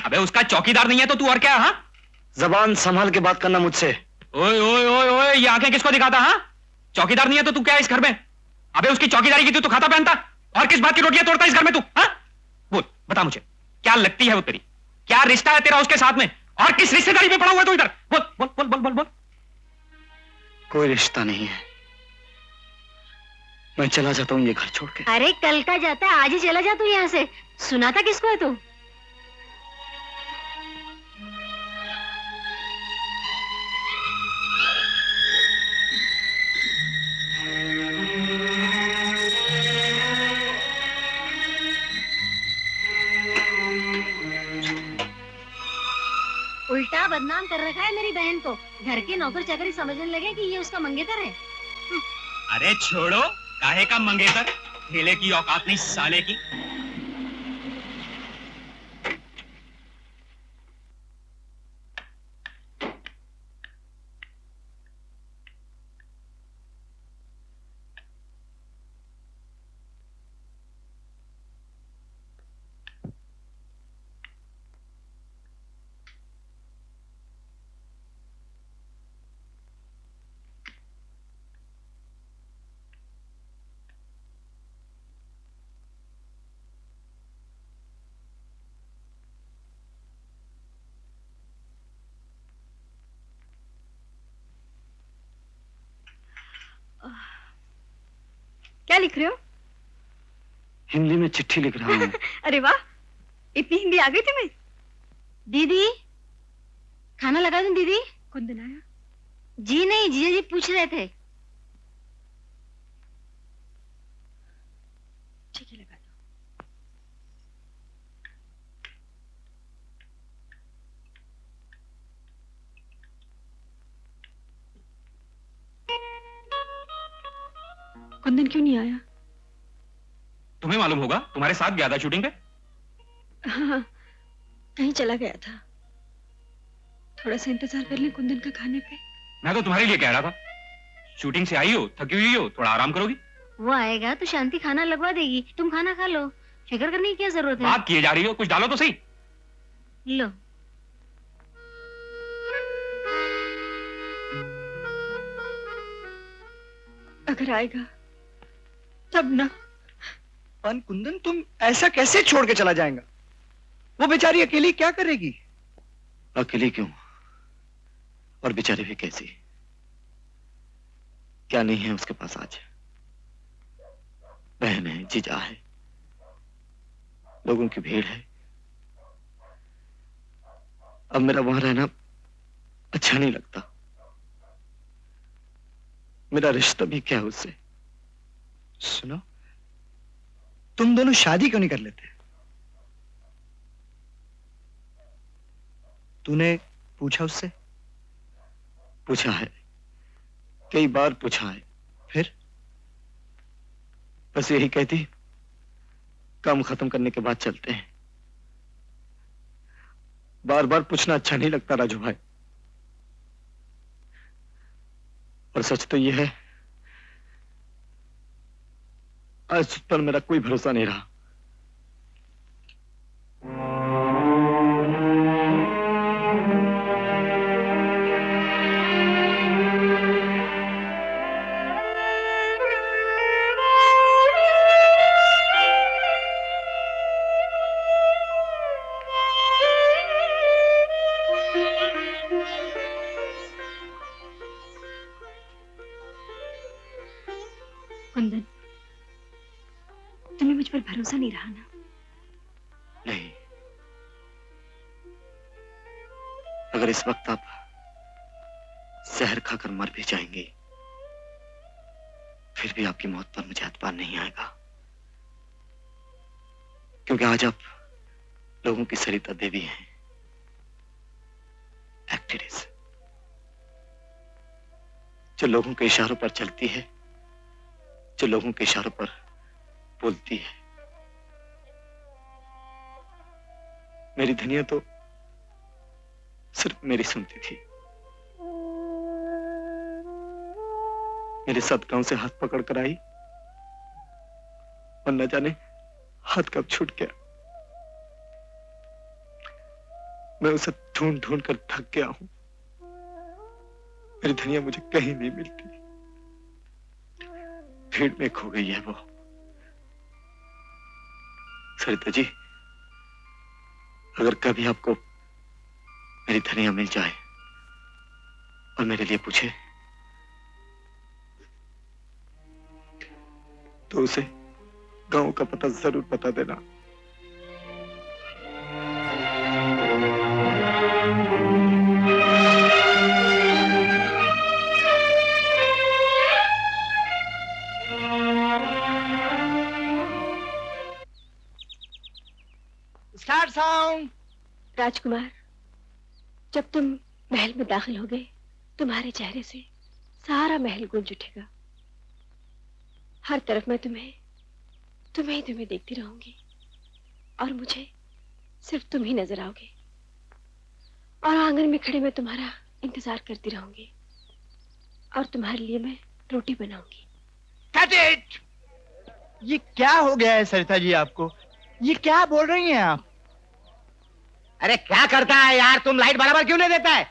अबे उसका चौकीदार नहीं है तो तू और क्या? हाँ जबान संभाल के बात करना मुझसे। ओए ओए ओए ओए ये आंखें किसको दिखाता? हाँ चौकीदार नहीं है तो तू क्या है इस घर में? अबे उसकी चौकीदारी की तू खाता पहनता और किस बात की रोटियां तोड़ता इस घर में तू? हाँ बोल बता मुझे क्या लगती है वो तेरी? क्या रिश्ता है तेरा उसके साथ में और किस रिश्तेदारी में पड़ा हुआ है तू इधर? बोल बोल बोल बोल बोल बोल। कोई रिश्ता नहीं है, मैं चला जाता हूँ ये घर छोड़ के। अरे कल का जाता है, आज ही चला जा तू यहाँ से। सुना था किसको है तू? उल्टा बदनाम कर रखा है मेरी बहन को। घर के नौकर चाकरी समझने लगे कि ये उसका मंगेतर है। अरे छोड़ो, काहे का मंगेतर? ठेले की औकात नहीं साले की। क्या लिख रहे हो? हिंदी में चिट्ठी लिख रहा हूँ। अरे वाह, इतनी हिंदी आ गई तुम्हें? दीदी खाना लगा दूं दीदी? कुंदन आया? जी नहीं, जीजा जी पूछ रहे थे। ठीक है लगा दो। कुंदन क्यों नहीं आया? तुम्हें मालूम होगा, तुम्हारे साथ गया था शूटिंग पे। हाँ, कहीं चला गया था। थोड़ा सा इंतजार कर ले कुंदन का खाने पे। मैं तो तुम्हारे लिए कह रहा था, शूटिंग से आई हो, थकी हुई हो, थोड़ा आराम करोगी? वो आएगा तो शांति खाना लगवा देगी, तुम खाना खा लो, फिक्र करने की क्या जरूरत है। बात किए जा रही हो, कुछ डालो तो सही। लो। अगर आएगा तब ना। कुंदन, तुम ऐसा कैसे छोड़ के चला जाएगा? वो बेचारी अकेली क्या करेगी? अकेली क्यों, और बेचारी भी कैसी? क्या नहीं है उसके पास आज? बहन है, जीजा है, लोगों की भीड़ है। अब मेरा वहां रहना अच्छा नहीं लगता। मेरा रिश्ता भी क्या है उससे? सुनो, तुम दोनों शादी क्यों नहीं कर लेते? तूने पूछा उससे? पूछा है, कई बार पूछा है। फिर? बस यही कहती, काम खत्म करने के बाद चलते हैं। बार बार पूछना अच्छा नहीं लगता राजू भाई। और सच तो यह है, आज उस पर मेरा कोई भरोसा नहीं रहा। कुंदन, तुम्हें मुझ पर भरोसा नहीं रहा ना? नहीं, अगर इस वक्त आप जहर खाकर मर भी जाएंगे, फिर भी आपकी मौत पर मुझे एतबार नहीं आएगा, क्योंकि आज आप लोगों की सरिता देवी हैं, एक्ट्रेस, जो लोगों के इशारों पर चलती है, जो लोगों के इशारों पर बोलती है। मेरी धनिया तो सिर्फ मेरी सुनती थी। मेरे साथ गांव से हाथ पकड़ कर आई और न जाने हाथ कब छूट गया। मैं उसे ढूंढ ढूंढ कर थक गया हूं। मेरी धनिया मुझे कहीं नहीं मिलती। भीड़ में खो गई है वो। सरिता जी, अगर कभी आपको मेरी धनिया मिल जाए और मेरे लिए पूछे, तो उसे गांव का पता जरूर बता देना। Start sound. राजकुमार, जब तुम महल में दाखिल हो गए, तुम्हारे चेहरे से सारा महल गूंज उठेगा। हर तरफ मैं तुम्हें देखती रहूंगी और मुझे सिर्फ तुम ही नजर आओगे। और आंगन में खड़े मैं तुम्हारा इंतजार करती रहूंगी और तुम्हारे लिए मैं रोटी बनाऊंगी। Cut it! ये क्या हो गया है सरिता जी आपको? ये क्या बोल रही हैं आप? अरे क्या करता है यार, तुम लाइट बराबर क्यों नहीं देता है?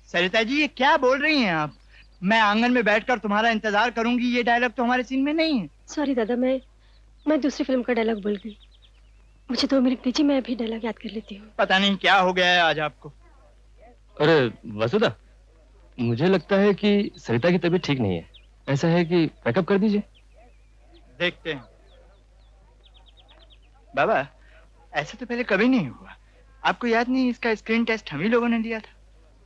सरिता जी, ये क्या बोल रही हैं आप? मैं आंगन में बैठकर तुम्हारा इंतजार करूंगी, ये डायलॉग तो हमारे सीन में नहीं है। सॉरी दादा, मैं दूसरी फिल्म का डायलॉग भूल गई। मुझे 2 मिनट दीजिए, मैं अभी डायलॉग याद कर लेती हूँ। पता नहीं क्या हो गया है आज आपको। अरे वसुधा, मुझे लगता है कि सरिता की तबीयत ठीक नहीं है। ऐसा है कि पैकअप कर दीजिए। देखते हैं। बाबा, ऐसा तो पहले कभी नहीं हुआ। आपको याद नहीं, इसका स्क्रीन टेस्ट हम ही लोगों ने लिया था।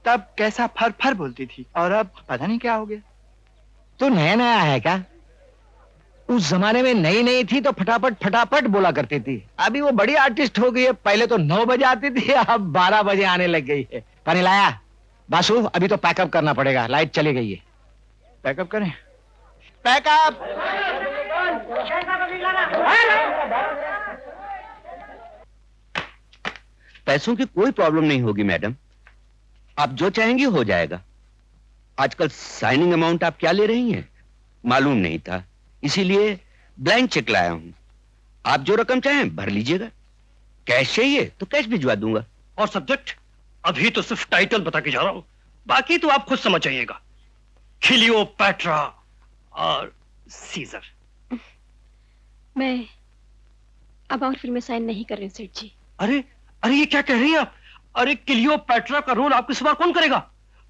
तब कैसा फर फर बोलती थी, और अब पता नहीं क्या हो गया। तू नया नया है क्या? उस जमाने में नई नई थी तो फटाफट फटाफट बोला करती थी। अभी वो बड़ी आर्टिस्ट हो गई है। पहले तो 9 बजे आती थी, अब 12 बजे आने लग गई है। पानी लाया? बासु, अभी तो पैकअप करना पड़ेगा, लाइट चली गई है। पैकअप करें? पैकअप! पैसों की कोई प्रॉब्लम नहीं होगी मैडम, आप जो चाहेंगी हो जाएगा। आजकल साइनिंग अमाउंट आप क्या ले रही हैं? मालूम नहीं था, इसीलिए ब्लैंक चेक लाया हूं। आप जो रकम चाहें भर लीजिएगा। कैश चाहिए तो कैश भिजवा दूंगा। और सब्जेक्ट? अभी तो सिर्फ टाइटल बता के जा रहा हूं, बाकी तो आप खुद समझ जाइएगा। क्लियोपैट्रा और सीजर। मैं अब और फिल्में साइन नहीं कर रही हूँ सेठ जी। अरे अरे ये क्या कह रही हैं आप? अरे क्लियोपैट्रा का रोल आपके सिवा कौन करेगा?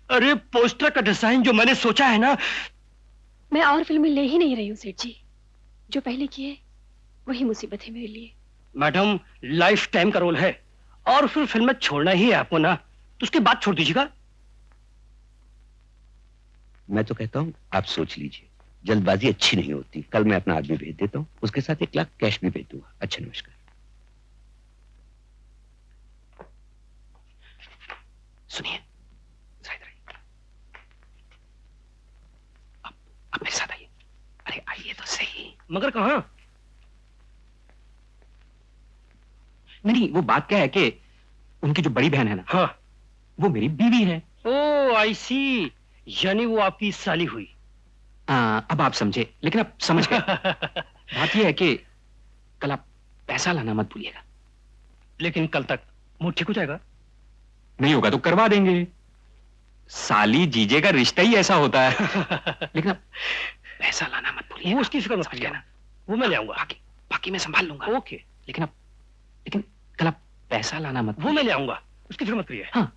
अरे पोस्टर का डिजाइन जो मैंने सोचा है ना। मैं और फिल्में ले ही नहीं रही हूँ सेठ जी। जो पहले किए वही मुसीबत है मेरे लिए। मैडम लाइफ टाइम का रोल है और फिर फिल्म छोड़ना ही है आपको ना, तो उसके बाद छोड़ दीजिएगा। मैं तो कहता हूं आप सोच लीजिए, जल्दबाजी अच्छी नहीं होती। कल मैं अपना आदमी भेज देता हूं, उसके साथ 1 लाख कैश भी भेज दूंगा। अच्छा नमस्कार। सुनिए, आप मेरे साथ आइए। अरे आइए तो सही। मगर कहां? नहीं, वो बात क्या है कि उनकी जो बड़ी बहन है ना, हाँ, वो मेरी बीवी है। ओह आई सी, यानी वो आपकी साली हुई। अब आप समझे, लेकिन आप समझ गए। बात यह है कि कल आप पैसा लाना मत भूलिएगा। लेकिन कल तक मूड ठीक हो जाएगा? नहीं होगा तो करवा देंगे। साली जीजे का रिश्ता ही ऐसा होता है। लेकिन आप पैसा लाना मत भूलिएगा। वो उसकी फिक्र मत कीजिए ना, वो मैं ले आऊंगा। बाकी मैं संभाल लूंगा। ओके। लेकिन कल आप पैसा लाना मत। वो मैं ले आऊंगा, उसकी फिक्र मत करिए। हाँ।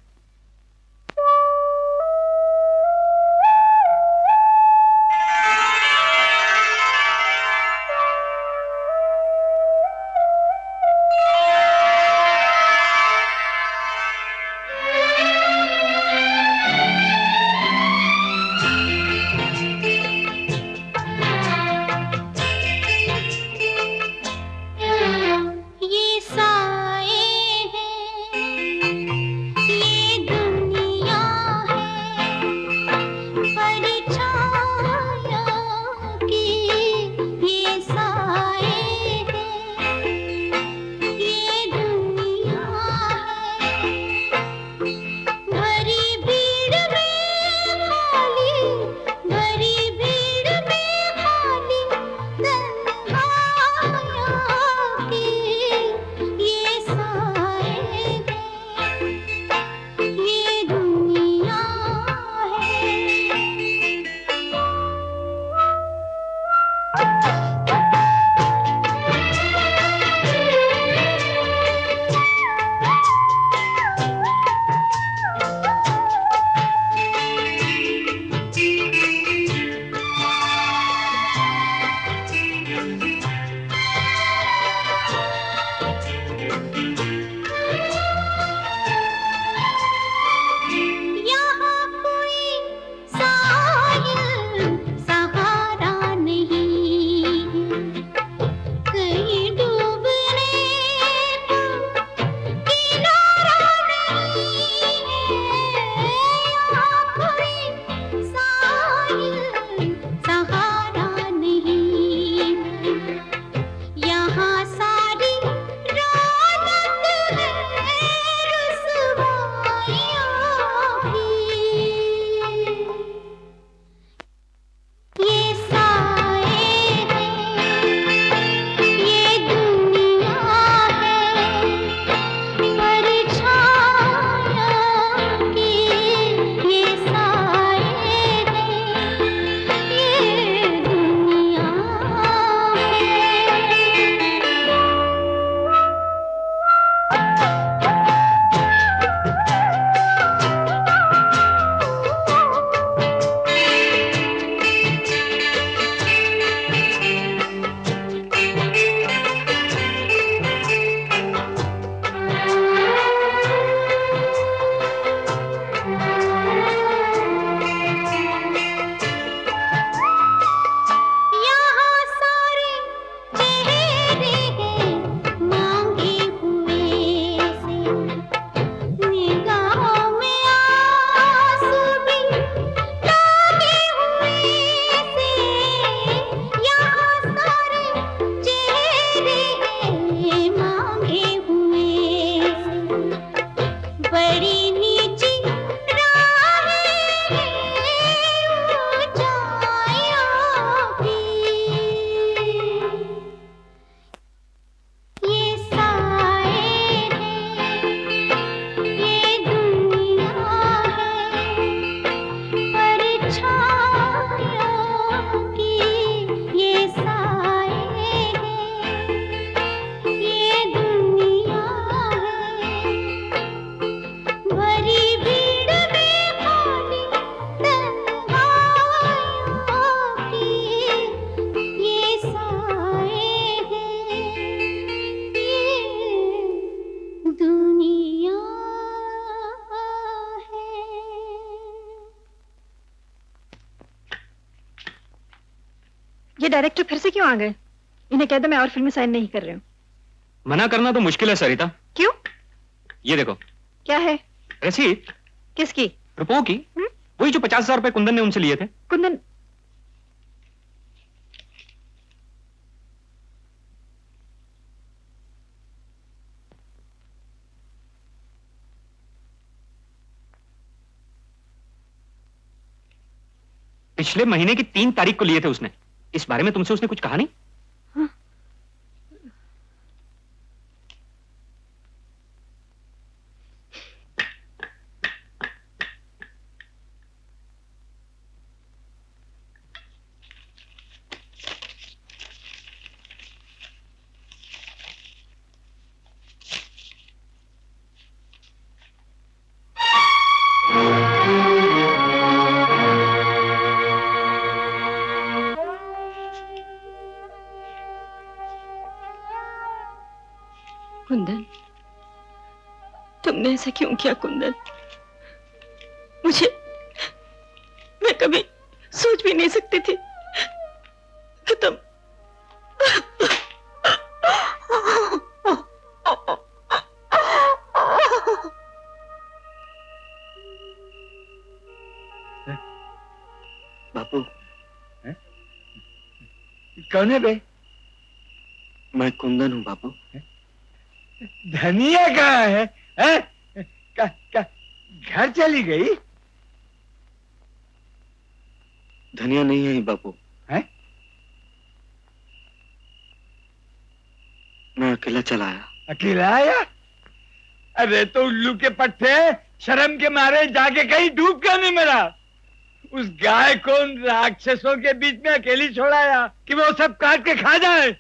ये साए हैं, ये डायरेक्टर फिर से क्यों आ गए? इन्हें कह दो मैं और फिल्में साइन नहीं कर रही हूँ। मना करना तो मुश्किल है सरिता। क्यों? ये देखो। क्या है? रसीद। किसकी? रुपयों की। वही जो 50,000 रुपए कुंदन ने उनसे लिए थे। कुंदन? पिछले महीने की 3 तारीख को लिए थे उसने। इस बारे में तुमसे उसने कुछ कहा नहीं? हाँ। कुंदन, तुमने ऐसा क्यों किया कुंदन? मैं कभी सोच भी नहीं सकती थी कि तुम बापू। कौन है बे? मैं कुंदन हूँ बापू। धनिया कहाँ है? घर चली गई? धनिया नहीं है बापू। हैं? मैं अकेला चला आया। अकेला आया? अरे तो उल्लू के पट्टे, शर्म के मारे जाके कहीं डूब क्यों नहीं मरा? उस गाय को उन राक्षसों के बीच में अकेली छोड़ाया कि वो सब काट के खा जाए।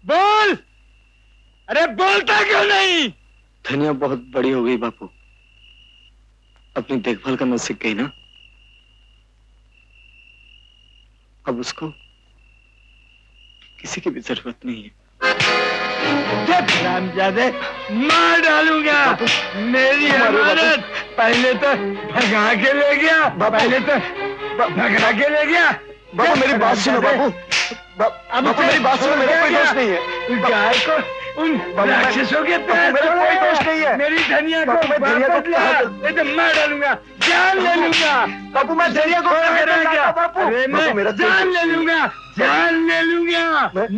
बोल! अरे बोलता क्यों नहीं? धनिया बहुत बड़ी हो गई बापू, अपनी देखभाल करना सीख गई ना। अब उसको किसी की भी जरूरत नहीं है। रामजादे, मार डालूंगा। मेरी अमानत पहले तो भगा के ले गया, बाबू मेरी बात सुनो बाबू। बाबू मेरी बात सुनो, मेरा कोई दोष नहीं है। गाय को उन राक्षसों के पैर मेरा कोई दोष नहीं है। मेरी धनिया को वापस ला, नहीं तो मार डालूंगा, जान ले लूंगा। बाबू मैं धनिया को अरे मैं जान ले लूंगा,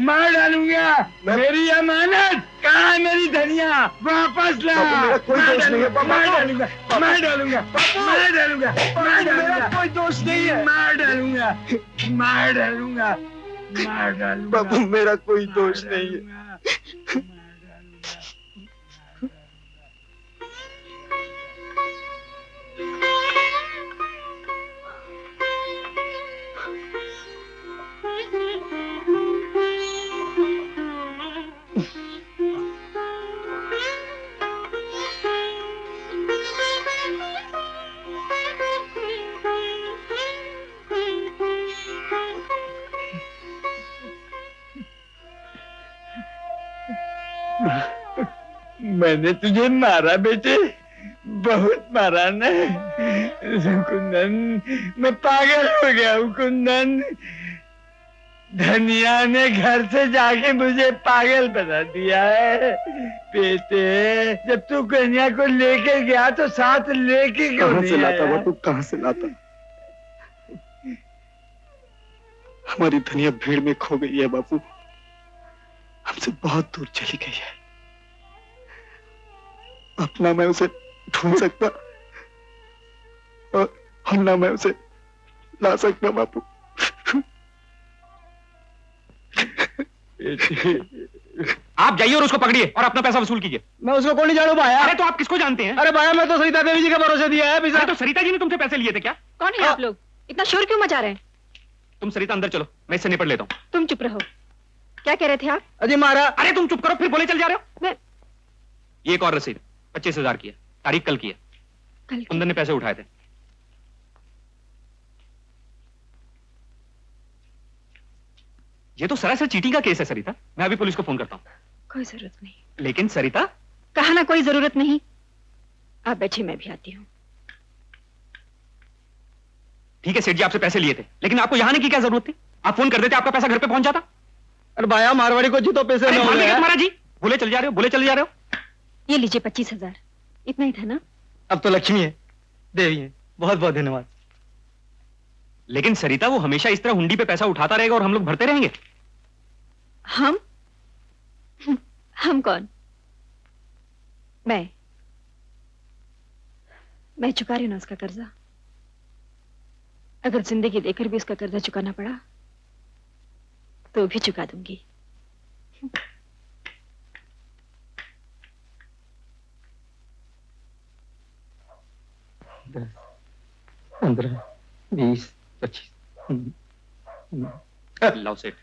मार डालूंगा। मेरी अमानत कहाँ है? मेरी धनिया वापस ला। मेरा कोई दोष नहीं है। मार डालूंगा, मेरा कोई दोष नहीं है। मार डालूंगा। बाबू मेरा कोई दोष नहीं है। मैंने तुझे मारा बेटे, बहुत मारा ना कुंदन। मैं पागल हो गया हूँ कुंदन। धनिया ने घर से जाके मुझे पागल बना दिया है। बेटे जब तू कन्या को लेके गया तो साथ लेके क्यों कहाँ नहीं से लाता आया? बापू, कहाँ से लाता? हमारी धनिया भीड़ में खो गई है बापू, हमसे बहुत दूर चली गई है। अपना मैं उसे ढूंढ सकता और ना मैं उसे ला सकता बापू। आप जाइए और उसको पकड़िए और अपना पैसा वसूल कीजिए। मैं उसको कौन नहीं जानू भाया? अरे तो आप किसको जानते हैं? अरे भाया मैं तो सरिता देवी जी के भरोसे दिया है। अरे तो सरिता जी ने तुमसे पैसे लिए थे क्या? कौन है आप लोग? इतना शोर क्यों मचा रहे हैं? तुम सरिता अंदर चलो, मैं इससे निपट लेता हूँ। तुम चुप रहो। क्या कह रहे थे आप? अजी मारा। अरे तुम चुप करो, फिर बोले चल जा रहे हो। मैं ये एक और रसीद 25,000 की है, तारीख कल की है। कल कुंदन ने पैसे उठाए थे। ये तो सरासर चीटिंग का केस है सरिता। मैं अभी पुलिस को फोन करता हूँ। कोई जरूरत नहीं। लेकिन सरिता, कहा ना कोई जरूरत नहीं। आप बैठिए, मैं भी आती हूँ। ठीक है सेठ जी आपसे पैसे लिए थे, लेकिन आपको यहाँ आने की क्या जरूरत थी? आप फोन कर देते, आपका पैसा घर पे पहुंच जाता। अरे भाया मारवाड़ी को जी तो पैसे नहीं हो रहे हैं। तुम्हारा जी भूले चले जा रहे हो, भूले चले जा रहे हो। ये लीजिए 25,000, इतना ही था ना? अब तो लक्ष्मी है, देवी है, बहुत बहुत धन्यवाद। लेकिन सरिता वो हमेशा इस तरह हुंडी पे पैसा उठाता रहेगा और हम लोग भरते रहेंगे। हम कौन? मैं चुका रही हूं ना उसका कर्जा। अगर जिंदगी देकर भी उसका कर्जा चुकाना पड़ा तो भी चुका दूंगी। दस, 15, 20, 25। लाओ सेठ।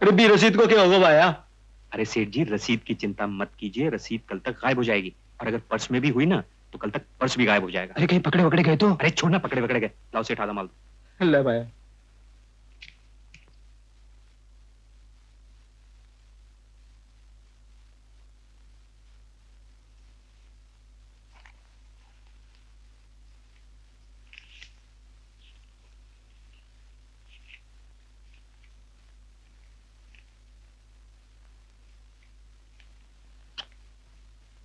अरे भी रसीद को क्या होगा भाया? अरे सेठ जी रसीद की चिंता मत कीजिए, रसीद कल तक गायब हो जाएगी। और अगर पर्स में भी हुई ना तो कल तक पर्स भी गायब हो जाएगा। अरे कहीं पकड़े वकड़े गए तो? अरे छोड़ना, पकड़े वकड़े गए। लाओ सेठ आधा माल दो। ले भाया।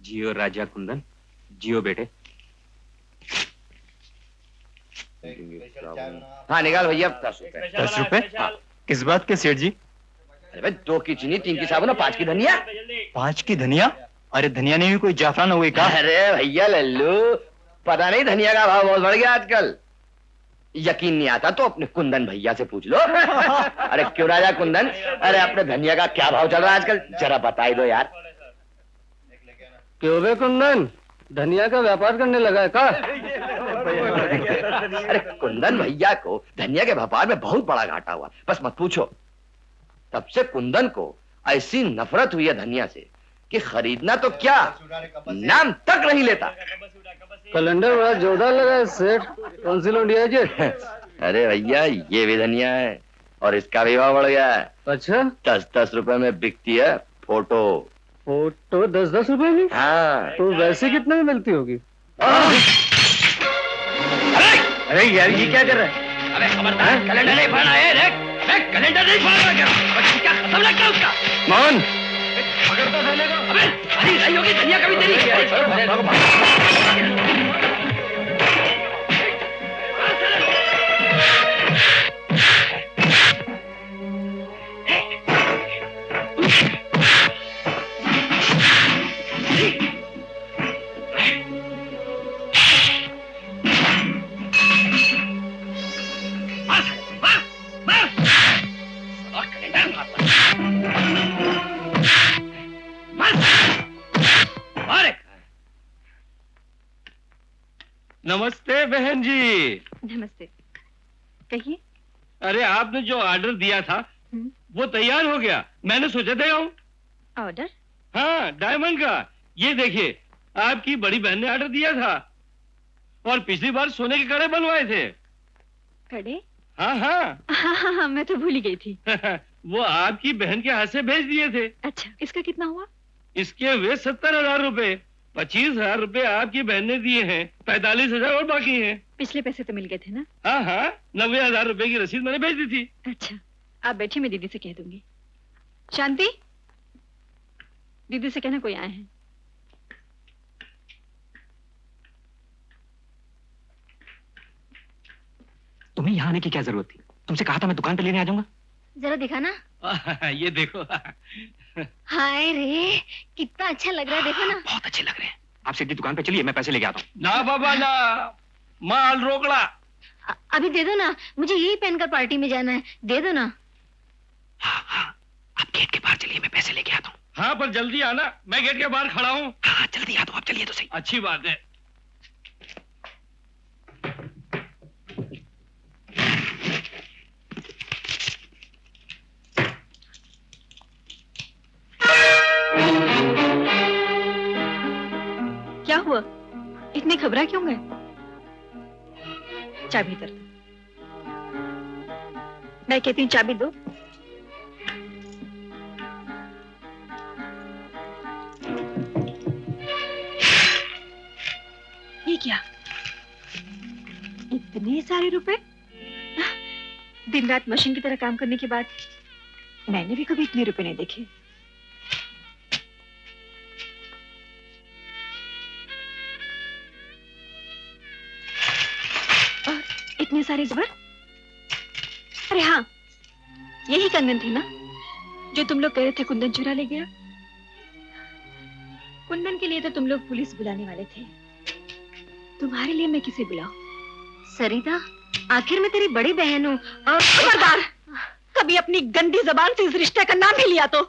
जियो राजा कुंदन, जियो बेटे। हाँ निकाल भैया 10 रुपए। 10 रुपए? किस बात के सेठ जी? अरे भाई 2 की चीनी, 3 की साबुन, 5 की धनिया। 5 की धनिया? अरे धनिया नहीं हुई, कोई जाफरान हुई का? अरे भैया लल्लू, पता नहीं धनिया का भाव बहुत बढ़ गया आजकल। यकीन नहीं आता तो अपने कुंदन भैया से पूछ लो। अरे क्यों राजा कुंदन, अरे अपने धनिया का क्या भाव चल रहा है आजकल, जरा बताई दो यार। क्यों बे कुंदन, धनिया का व्यापार करने लगा है का? अरे कुंदन भैया को धनिया के व्यापार में बहुत बड़ा घाटा हुआ, बस मत पूछो। तब से कुंदन को ऐसी नफरत हुई है धनिया से कि खरीदना तो क्या, नाम तक नहीं लेता। कैलेंडर बड़ा जोरदार लगा है सेठ, कौन सी लौंडिया है जी? अरे भैया ये भी धनिया है और इसका भी भाव बढ़ गया है। अच्छा? 10-10 रुपए में बिकती है फोटो। फोटो 10-10 रुपए की? हाँ। तो वैसे कितने में मिलती होगी? अरे यार ये क्या कर रहा है? अबे खबरदार, कैलेंडर नहीं फाड़ना है। देख कैलेंडर नहीं फाड़ना, क्या खत्म लगता है उसका। मोहन पकड़ता था लेगा। अबे अरे नहीं होगी धनिया कभी तेरी। नमस्ते बहन जी। नमस्ते, कहिए। अरे आपने जो ऑर्डर दिया था वो तैयार हो गया, मैंने सोचा दे आऊं। ऑर्डर? हाँ डायमंड का। ये देखिए आपकी बड़ी बहन ने ऑर्डर दिया था और पिछली बार सोने के कड़े बनवाए थे। कड़े? हाँ हाँ। हाँ, मैं तो भूल ही गई थी। वो आपकी बहन के हाथ से भेज दिए थे। अच्छा, इसका कितना हुआ? इसके हुए 70,000 रुपए। 25,000 रुपए आपकी बहन ने दिए हैं, 45,000 और बाकी हैं। पिछले पैसे तो मिल गए थे ना? हाँ हाँ, 90,000 रुपए की रसीद मैंने भेज दी थी। अच्छा, आप बैठिए, मैं दीदी से कह दूंगी। शांति, दीदी से कहना कोई आए हैं। तुम्हें यहाँ आने की क्या जरूरत थी? तुमसे कहा था मैं दुकान पे लेने आ जाऊंगा। जरा दिखाना। ये देखो। हाय रे, कितना अच्छा लग रहा है, देखो ना। बहुत अच्छे लग रहे हैं। आप सीधी दुकान पे चलिए, मैं पैसे लेके आता हूँ। ना बाबा ना, माल रोकड़ा। अभी दे दो ना, मुझे यही पहनकर पार्टी में जाना है, दे दो ना। हाँ हाँ, आप गेट के बाहर चलिए, मैं पैसे लेके आता हूँ। हाँ पर जल्दी आना, मैं गेट के बाहर खड़ा हूँ। हाँ जल्दी आ दो, आप चलिए तो सही। अच्छी बात है। क्या हुआ, इतने घबरा क्यों गए? चाबी इधर दो। मैं कहती हूँ चाबी दो। ये क्या, इतने सारे रुपए? दिन रात मशीन की तरह काम करने के बाद मैंने भी कभी इतने रुपए नहीं देखे। और इतने सारे ज़ेवर। अरे हाँ, यही कंगन थे ना जो तुम लोग कह रहे थे कुंदन चुरा ले गया। कुंदन के लिए तो तुम लोग पुलिस बुलाने वाले थे, तुम्हारे लिए मैं किसे बुलाऊं? सरिता, आखिर मैं तेरी बड़ी बहन हूँ और खबरदार, कभी अपनी गंदी जबान से इस रिश्ते का नाम भी लिया तो।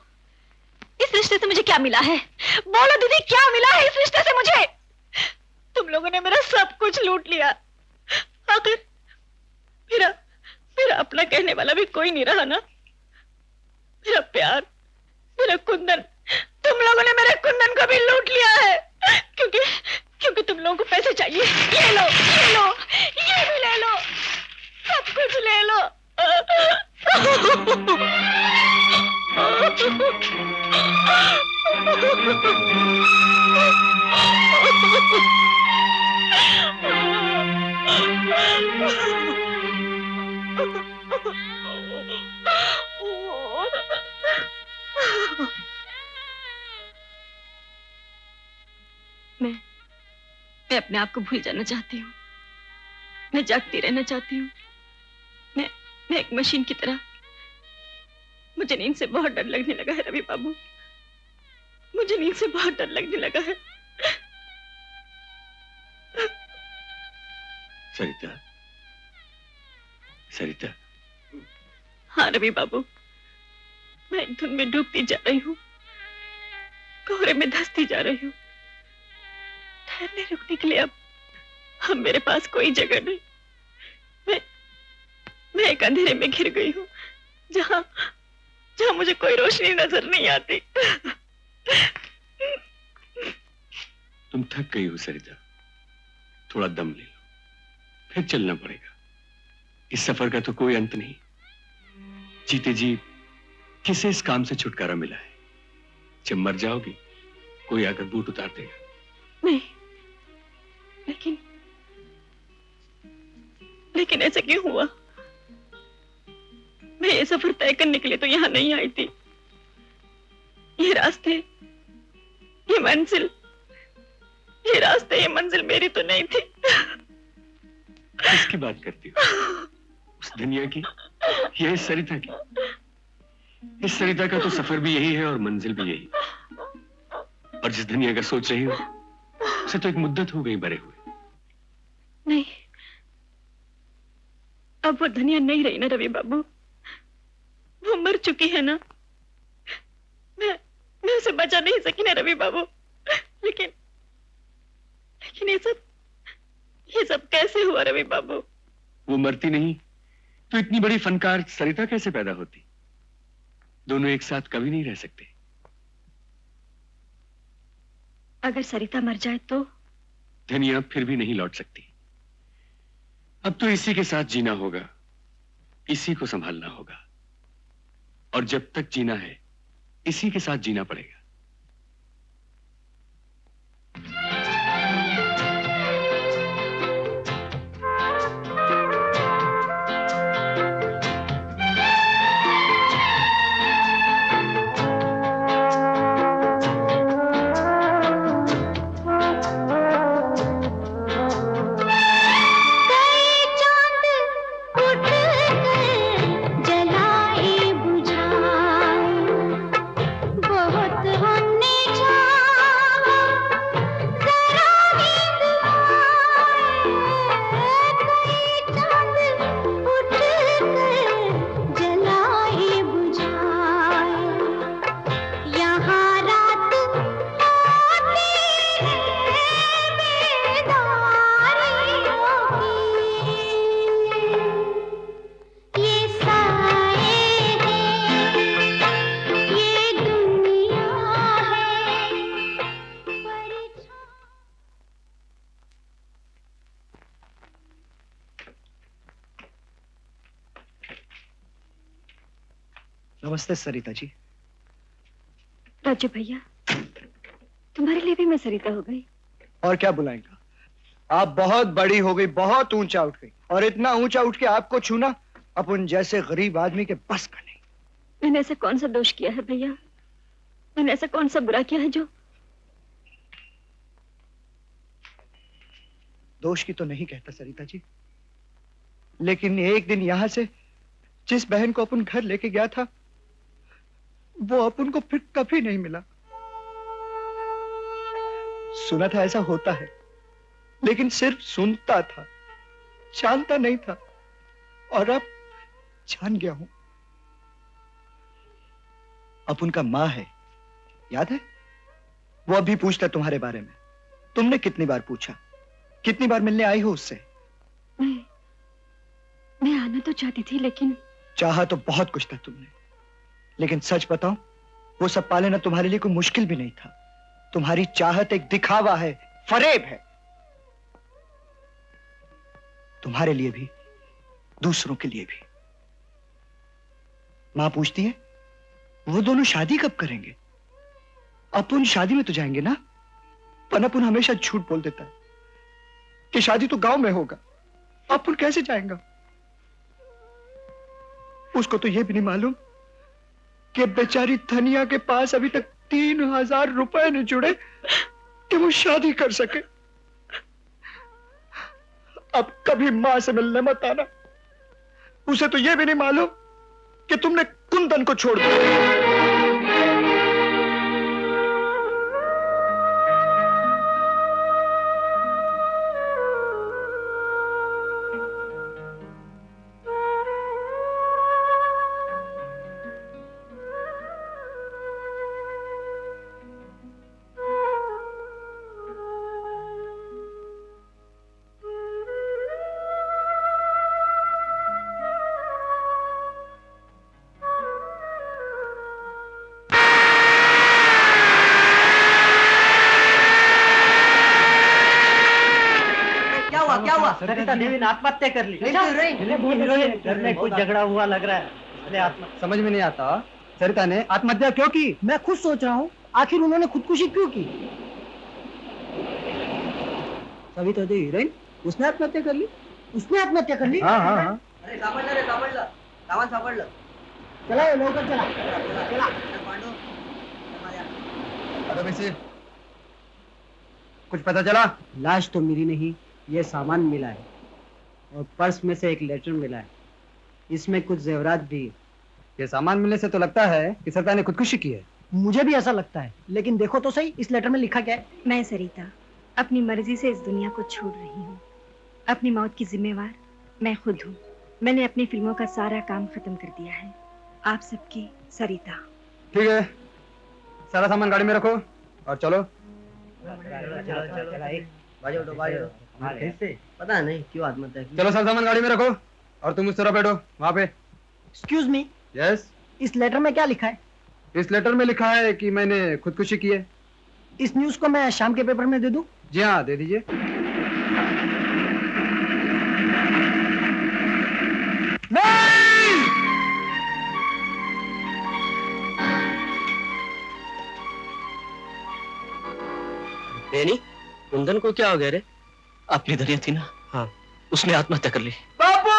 इस रिश्ते से मुझे क्या मिला है? बोलो दीदी, क्या मिला है इस रिश्ते से मुझे? तुम लोगों ने मेरा सब कुछ लूट लिया। आखिर मेरा अपना कहने वाला भी कोई नहीं रहा ना। मेरा प्यार, मेरा कुंदन, तुम लोगों ने मेरे कुंदन को भी लूट लिया है। क्योंकि तुम लोगों को पैसे चाहिए। ये लो, ये भी ले लो, सब कुछ ले लो। मैं अपने आप को भूल जाना चाहती हूँ। मैं जागती रहना चाहती हूँ। मैं एक मशीन की तरह। मुझे नींद से बहुत डर लगने लगा है रवि बाबू, मुझे नींद से बहुत डर लगने लगा है। सरिता, सरिता। हाँ रवि बाबू, मैं एक धुन में डूबती जा रही हूँ, कोहरे में धंसती जा रही हूँ। ठहरने रुकने के लिए अब मेरे पास कोई जगह नहीं। मैं एक अंधेरे में घिर गई हूँ, जहाँ मुझे कोई रोशनी नजर नहीं आती। तुम थक गई हो सरिता, थोड़ा दम ले लो, फिर चलना पड़ेगा। इस सफर का तो कोई अंत नहीं। जीते जी किसे इस काम से छुटकारा मिला है? जब मर जाओगी कोई आकर बूट उतार देगा। नहीं, लेकिन ऐसा क्यों हुआ? मैं ये सफर तय करने के लिए तो यहाँ नहीं आई थी। ये रास्ते, ये मंजिल, ये मंजिल मेरी तो नहीं थी। किसकी बात करती हो? उस दुनिया की या इस सरिता की? इस सरिता का तो सफर भी यही है और मंजिल भी यही। और जिस दुनिया का सोच रही हो उसे तो एक मुद्दत हो गई मरे हुए। नहीं, अब वो दुनिया नहीं रही ना रवि बाबू, वो मर चुकी है ना। मैं उसे बचा नहीं सकी ना रवि बाबू। लेकिन ये सब कैसे हुआ रवि बाबू? वो मरती नहीं तो इतनी बड़ी फनकार सरिता कैसे पैदा होती? दोनों एक साथ कभी नहीं रह सकते। अगर सरिता मर जाए तो? धनिया फिर भी नहीं लौट सकती। अब तो इसी के साथ जीना होगा, इसी को संभालना होगा, और जब तक जीना है इसी के साथ जीना पड़ेगा। नमस्ते सरिता जी। राजू भैया, तुम्हारे लिए भी मैं सरिता हो गई। और क्या बुलाएंगा? आप बहुत बड़ी हो गई, बहुत ऊंचा उठ गई, और इतना ऊंचा उठ के आपको छूना अपन जैसे गरीब आदमी के बस का नहीं। मैंने ऐसा कौन सा दोष किया है भैया? मैंने ऐसा कौन सा बुरा किया है जो? दोष की तो नहीं कहता सरिता जी, लेकिन एक दिन यहां से जिस बहन को अपन घर लेके गया था, वो अपन को फिर कभी नहीं मिला। सुना था ऐसा होता है, लेकिन सिर्फ सुनता था, जानता नहीं था। और अब जान गया हूं। अपन का मां है, याद है? वो अभी पूछता तुम्हारे बारे में। तुमने कितनी बार पूछा? कितनी बार मिलने आई हो उससे? मैं आना तो चाहती थी, लेकिन चाहा तो बहुत कुछ था तुमने, लेकिन सच बताऊं, वो सब पा लेना तुम्हारे लिए कोई मुश्किल भी नहीं था। तुम्हारी चाहत एक दिखावा है, फरेब है, तुम्हारे लिए भी, दूसरों के लिए भी। मां पूछती है, वो दोनों शादी कब करेंगे? अपन शादी में तो जाएंगे ना? पर अपन हमेशा झूठ बोल देता है कि शादी तो गांव में होगा। अपन कैसे जाएंगे? उसको तो यह भी नहीं मालूम कि बेचारी धनिया के पास अभी तक 3000 रुपए नहीं जुड़े कि वो शादी कर सके। अब कभी मां से मिलने मत आना। उसे तो यह भी नहीं मालूम कि तुमने कुंदन को छोड़ दिया। क्या हुआ? सरिता देवी ने आत्महत्या कर ली। हीरोइन, घर में कुछ झगड़ा हुआ लग रहा है। अरे आत्महत्या समझ में नहीं आता, सरिता ने आत्महत्या क्यों की? मैं खुद सोच रहा हूँ, आखिर उन्होंने खुदकुशी क्यों की? सविता देवी हीरोइन, उसने आत्महत्या कर ली? उसने आत्महत्या कर ली? हाँ हाँ हाँ। अरे सापडलं, सामान सापडलं। चला ये लवकर चला। अरे वैसे कुछ पता चला? लाश तो मिली नहीं, ये सामान मिला है और पर्स में से एक लेटर मिला है। इसमें कुछ जेवरात भी। ये सामान मिलने से तो लगता है कि सरिता ने खुदकुशी की है। मुझे भी ऐसा लगता है, लेकिन देखो तो सही इस लेटर में लिखा क्या है। मैं सरिता अपनी मर्जी से इस दुनिया को छोड़ रही हूँ। अपनी मौत की जिम्मेवार मैं खुद हूँ। मैंने अपनी फिल्मों का सारा काम खत्म कर दिया है। आप सबकी सरिता। ठीक है, सारा सामान गाड़ी में रखो और चलो। पता नहीं क्यों आत्महत्या की। चलो, सारा सामान गाड़ी में रखो और तुम उस तरफ बैठो वहां पे। Excuse me. यस। इस लेटर में क्या लिखा है? इस लेटर में लिखा है कि मैंने खुदकुशी की है। इस न्यूज को मैं शाम के पेपर में दे दूं? जी हाँ, दे दीजिए। बेनी, कुंदन को क्या हो गया रे? अपनी धनिया थी ना? हाँ। उसने आत्महत्या कर ली। बाबू!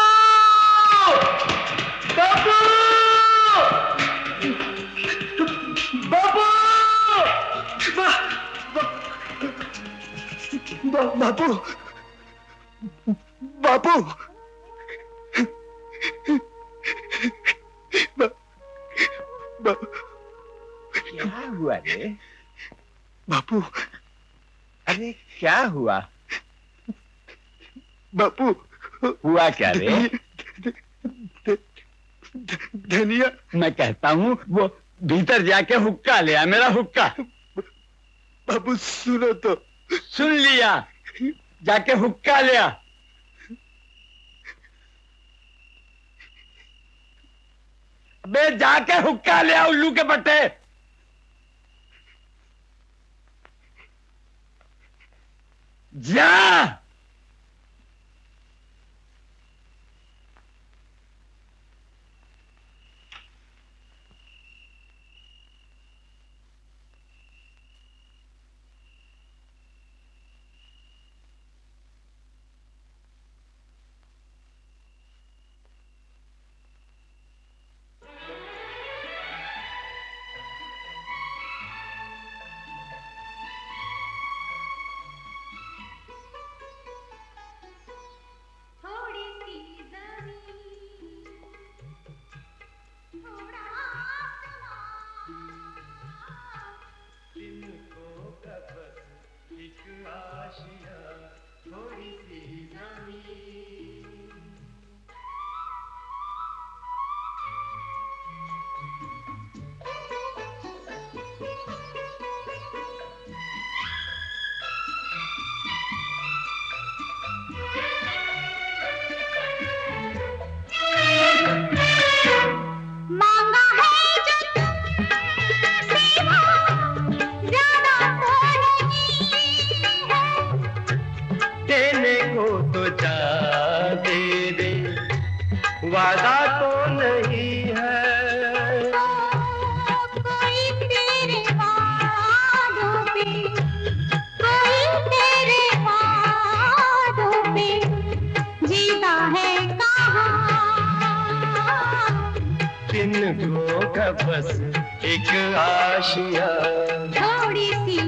बाबू! बाबू! बापू! बापू! क्या हुआ रे? बापू! अरे क्या हुआ? बापू! हुआ क्या रे? धनिया। मैं कहता हूँ वो भीतर जाके हुक्का ले आ, मेरा हुक्का। बापू सुनो तो। सुन लिया, जाके हुक्का ले आ। बे जाके हुक्का ले आ, उल्लू के पट्टे। जा। मांगा है जो तुमसे वो ज्यादा तो नहीं है। देने को तो जा दे दे, वादा तो नहीं है। कोई तेरे वादों पे, कोई तेरे वादों पे जीता है कहाँ। दिन को का बस एक आशिया, थोड़ी सी